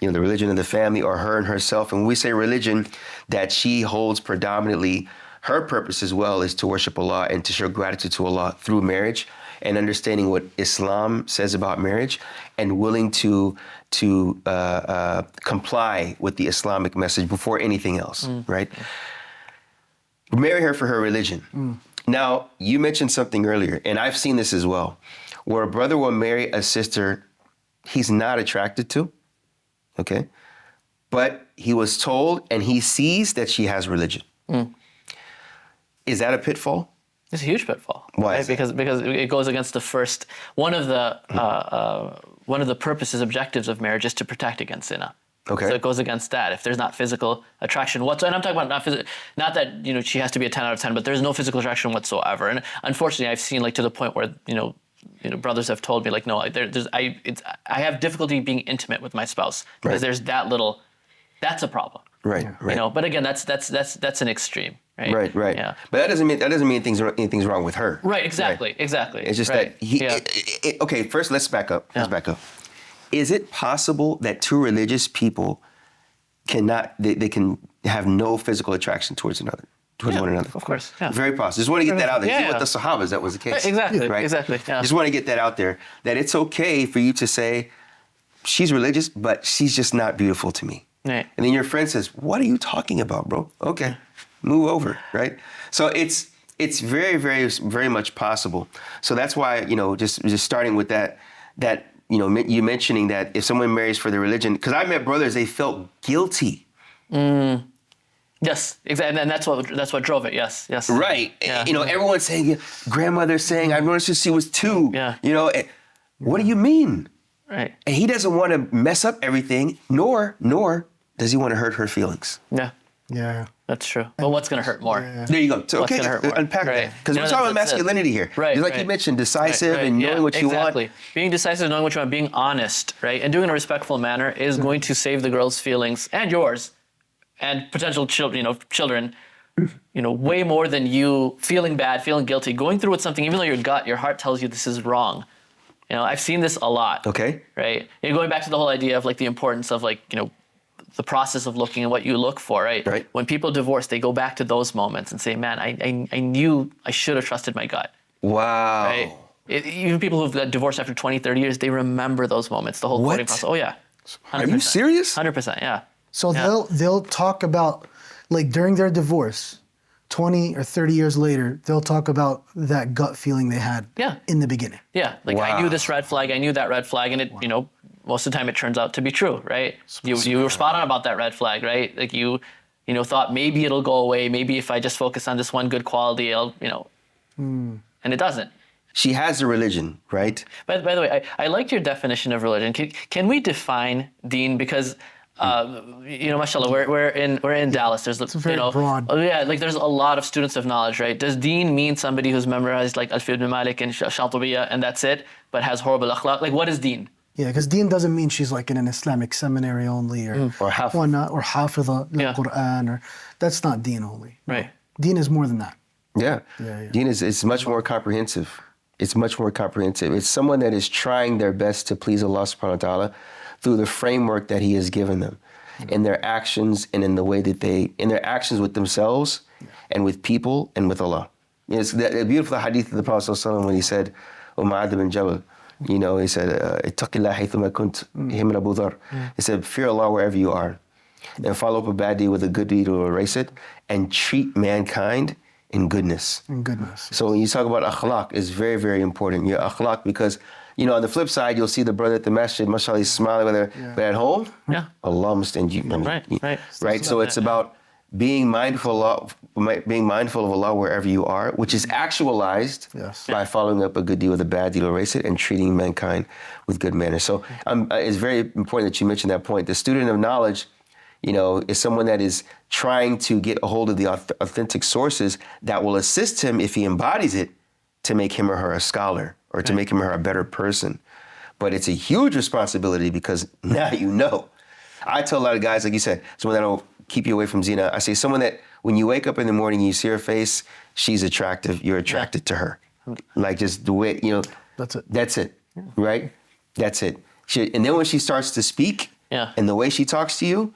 the religion of the family or her and herself. And when we say religion, that she holds predominantly, her purpose as well is to worship Allah and to show gratitude to Allah through marriage and understanding what Islam says about marriage and willing to comply with the Islamic message before anything else, right? Marry her for her religion. Now, you mentioned something earlier, and I've seen this as well, where a brother will marry a sister he's not attracted to, okay? But he was told and he sees that she has religion. Is that a pitfall? It's a huge pitfall. Why? Right? Because it goes against the first, one of the purposes, objectives of marriage is to protect against zina. Okay. So it goes against that. If there's not physical attraction whatsoever, and I'm talking about not that she has to be a 10 out of 10, but there's no physical attraction whatsoever. And unfortunately, I've seen to the point where brothers have told me no, I have difficulty being intimate with my spouse because there's that little. That's a problem. Right. But again, that's an extreme. Right. Yeah. But that doesn't mean anything's wrong with her. Right. Exactly. It's just that okay. First, let's back up. Is it possible that two religious people cannot? They can have no physical attraction towards one another. Of course. Yeah. Very possible. Just want to get that out there. See, with the Sahabas, that was the case. Exactly. Right? Exactly. Yeah. Just want to get that out there. That it's okay for you to say she's religious, but she's just not beautiful to me. Right. And then your friend says, "What are you talking about, bro?" Okay, move over, right? So it's very, very, very much possible. So that's why just starting with that you mentioning that if someone marries for their religion, because I met brothers, they felt guilty. Yes, exactly, and that's what drove it. Yes. Right. Yeah. Everyone's saying, grandmother's saying, I noticed she was 2. Yeah. What do you mean? Right. And he doesn't want to mess up everything, nor does he want to hurt her feelings. Yeah. That's true. But what's going to hurt more? Yeah. There you go. So, What's gonna hurt more? Unpack that. Because we're talking about masculinity here. Right. Just like you mentioned, decisive and knowing what you want. Exactly. Being decisive, knowing what you want, being honest, right? And doing it in a respectful manner is going to save the girl's feelings and yours and potential children, way more than you feeling bad, feeling guilty, going through with something, even though your heart tells you this is wrong. I've seen this a lot. Okay. Right? Going back to the whole idea of the importance of the process of looking at what you look for, right? Right. When people divorce, they go back to those moments and say, man, I knew I should have trusted my gut. Wow. Right? Even people who've got divorced after 20, 30 years, they remember those moments, the whole courting process. Oh, yeah. 100%. Are you serious? 100%, yeah. So they'll talk about, during their divorce, 20 or 30 years later, they'll talk about that gut feeling they had in the beginning. Yeah, I knew this red flag, I knew that red flag, and it, most of the time it turns out to be true, right? You were spot on about that red flag, right? You thought maybe it'll go away, maybe if I just focus on this one good quality, it'll, and it doesn't. She has a religion, right? By the way, I liked your definition of religion. Can we define deen? Because mashallah, we're in Dallas. There's very broad. There's a lot of students of knowledge, right? Does deen mean somebody who's memorized Alfiya ibn Malik and Shatibiya and that's it, but has horrible akhlaq? What is deen? Yeah, because deen doesn't mean she's in an Islamic seminary only or whatnot, or hafidha Quran, or that's not deen only. Right. Deen is more than that. Yeah. Deen is much more comprehensive. It's much more comprehensive. It's someone that is trying their best to please Allah subhanahu wa ta'ala through the framework that He has given them, in their actions and in the way that in their actions with themselves and with people and with Allah. It's the beautiful hadith of the Prophet ﷺ when he said, Mu'adh bin Jabal, You know, he said, "Ittaqillah haythuma kunt." Him and Abu Dhar. He said, "Fear Allah wherever you are, and follow up a bad deed with a good deed to erase it, and treat mankind in goodness." In goodness. So when you talk about akhlaq, it's very, very important. Your akhlaq, because you know, on the flip side, you'll see the brother at the masjid, mashallah, he's smiling with her, but at home, Allah musta'an. Right. So it's about being mindful of Allah wherever you are, which is actualized by following up a good deed with a bad deed, erase it, and treating mankind with good manners. So it's very important that you mentioned that point. The student of knowledge, you know, is someone that is trying to get a hold of the authentic sources that will assist him if he embodies it to make him or her a scholar or to make him or her a better person. But it's a huge responsibility because now you know. I tell a lot of guys, like you said, someone that'll keep you away from zina. I say someone that when you wake up in the morning, you see her face, she's attractive, you're attracted to her. Like just the way, you know. That's it, right? That's it. And then when she starts to speak and the way she talks to you,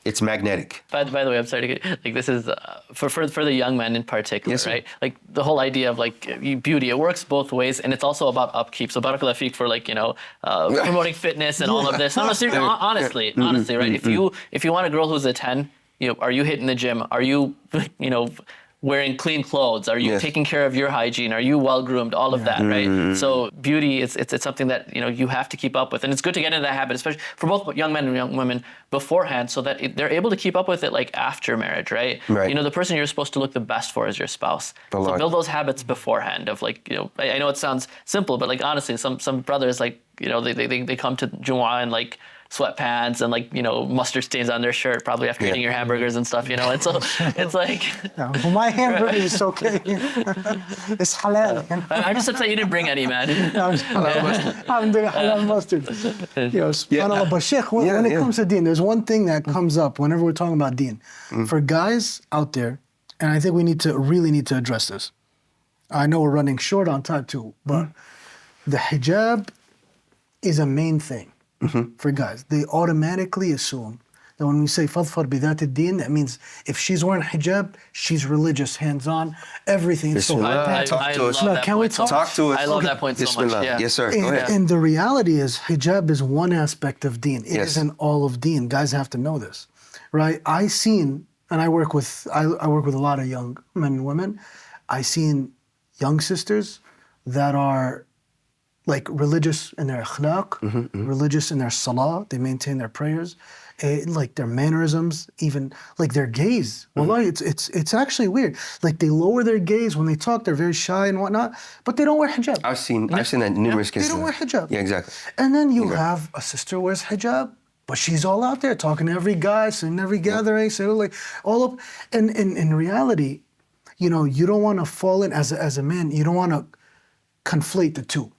it's magnetic. By the way, I'm sorry to get, like, this is for the young men in particular, right? Like the whole idea of like beauty, it works both ways, and it's also about upkeep. So barakallah feek for like, you know, promoting fitness and all of this. No, seriously, honestly, right? If you want a girl who's a 10, you know, are you hitting the gym? Are you, you know, wearing clean clothes? Are you taking care of your hygiene? Are you well groomed? All of that, right? So beauty, it's something that, you know, you have to keep up with, and it's good to get into that habit, especially for both young men and young women beforehand, so that they're able to keep up with it like after marriage, right? You know, the person you're supposed to look the best for is your spouse. So build those habits beforehand of like, you know, I know it sounds simple, but like honestly, some brothers, like, you know, they come to Jumu'ah and like sweatpants and like, you know, mustard stains on their shirt probably after eating your hamburgers and stuff, you know, and so it's like well, my hamburger is okay. It's halal. I'm just upset you didn't bring any, man. I'm doing halal mustard. You know, subhanAllah. But Sheikh, when it comes to deen, there's one thing that comes up whenever we're talking about deen. For guys out there, and I think we really need to address this. I know we're running short on time too, but the hijab is a main thing. For guys, they automatically assume that when we say fadfar bidhat ad-din, that means if she's wearing hijab, she's religious, hands-on, everything. So I love that can we talk? Talk to us. I love that point so much. Yeah. Yes, sir. And the reality is, hijab is one aspect of deen. It isn't all of deen. Guys have to know this, right? I work with a lot of young men and women. I seen young sisters that are like religious in their akhlaq, religious in their salah, they maintain their prayers, like their mannerisms, even like their gaze. Wallahi, it's actually weird. Like they lower their gaze when they talk, they're very shy and whatnot, but they don't wear hijab. I've seen that numerous cases. They don't wear hijab. Yeah, exactly. And then you have a sister who wears hijab, but she's all out there talking to every guy, sitting in every gathering, so like all up. And in reality, you know, you don't want to fall in as a man, you don't want to conflate the two.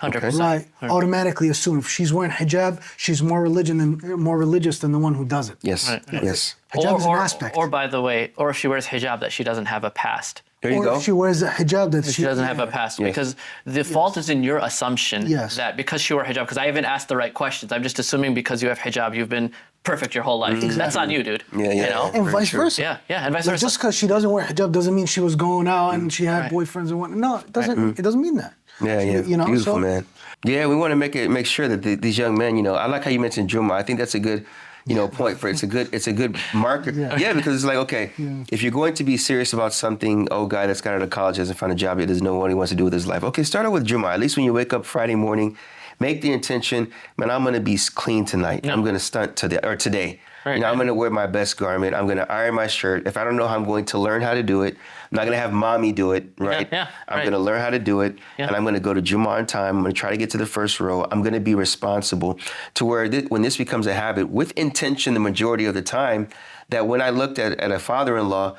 100%. Right. Automatically assume if she's wearing hijab, she's more religious than the one who doesn't. Yes. Yes. Hijab is an aspect. Or by the way, or if she wears hijab that she doesn't have a past. There you go. If she wears a hijab that she doesn't have a past, because the fault is in your assumption that because she wore hijab, because I haven't asked the right questions. I'm just assuming because you have hijab, you've been perfect your whole life. Exactly. That's on you, dude. Yeah. You know? And vice versa. Yeah, and vice versa. Just because she doesn't wear hijab doesn't mean she was going out and she had boyfriends and whatnot. No, it doesn't. It doesn't mean that. Yeah. You know, beautiful, man. Yeah, we want to make sure that these young men, you know, I like how you mentioned Jumu'ah. I think that's a good, you know, point for it. It's a good marker. Yeah, because it's like, okay, if you're going to be serious about something, guy that's got out of college hasn't found a job yet, doesn't know what he wants to do with his life. Okay, start out with Jumu'ah. At least when you wake up Friday morning, make the intention, man, I'm going to be clean tonight. I'm going to stunt today. Right, you know, I'm going to wear my best garment. I'm going to iron my shirt. If I don't know how, I'm going to learn how to do it. I'm not going to have mommy do it, right? I'm going to learn how to do it, and I'm going to go to Jumu'ah on time. I'm going to try to get to the first row. I'm going to be responsible to where when this becomes a habit, with intention the majority of the time, that when I looked at a father-in-law,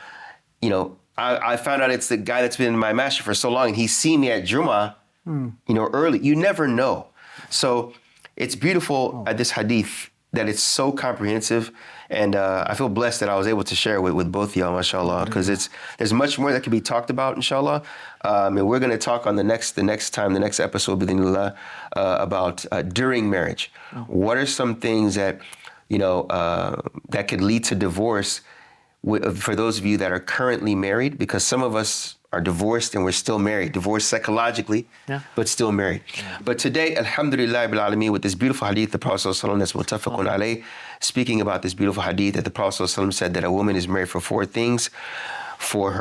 you know, I found out it's the guy that's been my master for so long, and he's seen me at Jumu'ah, you know, early. You never know. So it's beautiful at this hadith that it's so comprehensive, and I feel blessed that I was able to share it with both of y'all, mashallah, because there's much more that can be talked about, inshallah. And we're going to talk on the next episode, bidinillah, about during marriage. What are some things that, you know, that could lead to divorce for those of you that are currently married, because some of us are divorced and we're still married, divorced psychologically, but still married. But today, alhamdulillah bil alameen, with this beautiful hadith, the Prophet ﷺ, that's muttafaqun alayh, speaking about this beautiful hadith that the Prophet ﷺ said that a woman is married for 4 things: for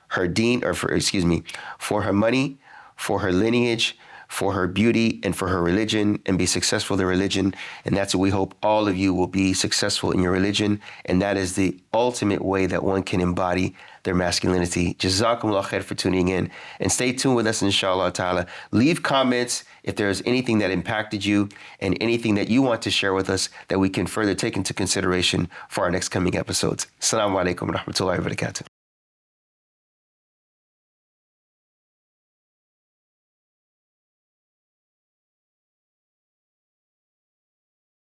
her deen, or for her money, for her lineage, for her beauty, and for her religion, and be successful in the religion. And that's what we hope all of you will be successful in your religion. And that is the ultimate way that one can embody their masculinity. Jazakumullah khair for tuning in. And stay tuned with us, inshallah ta'ala. Leave comments if there's anything that impacted you and anything that you want to share with us that we can further take into consideration for our next coming episodes. Assalamu alaikum wa rahmatullahi wa barakatuh.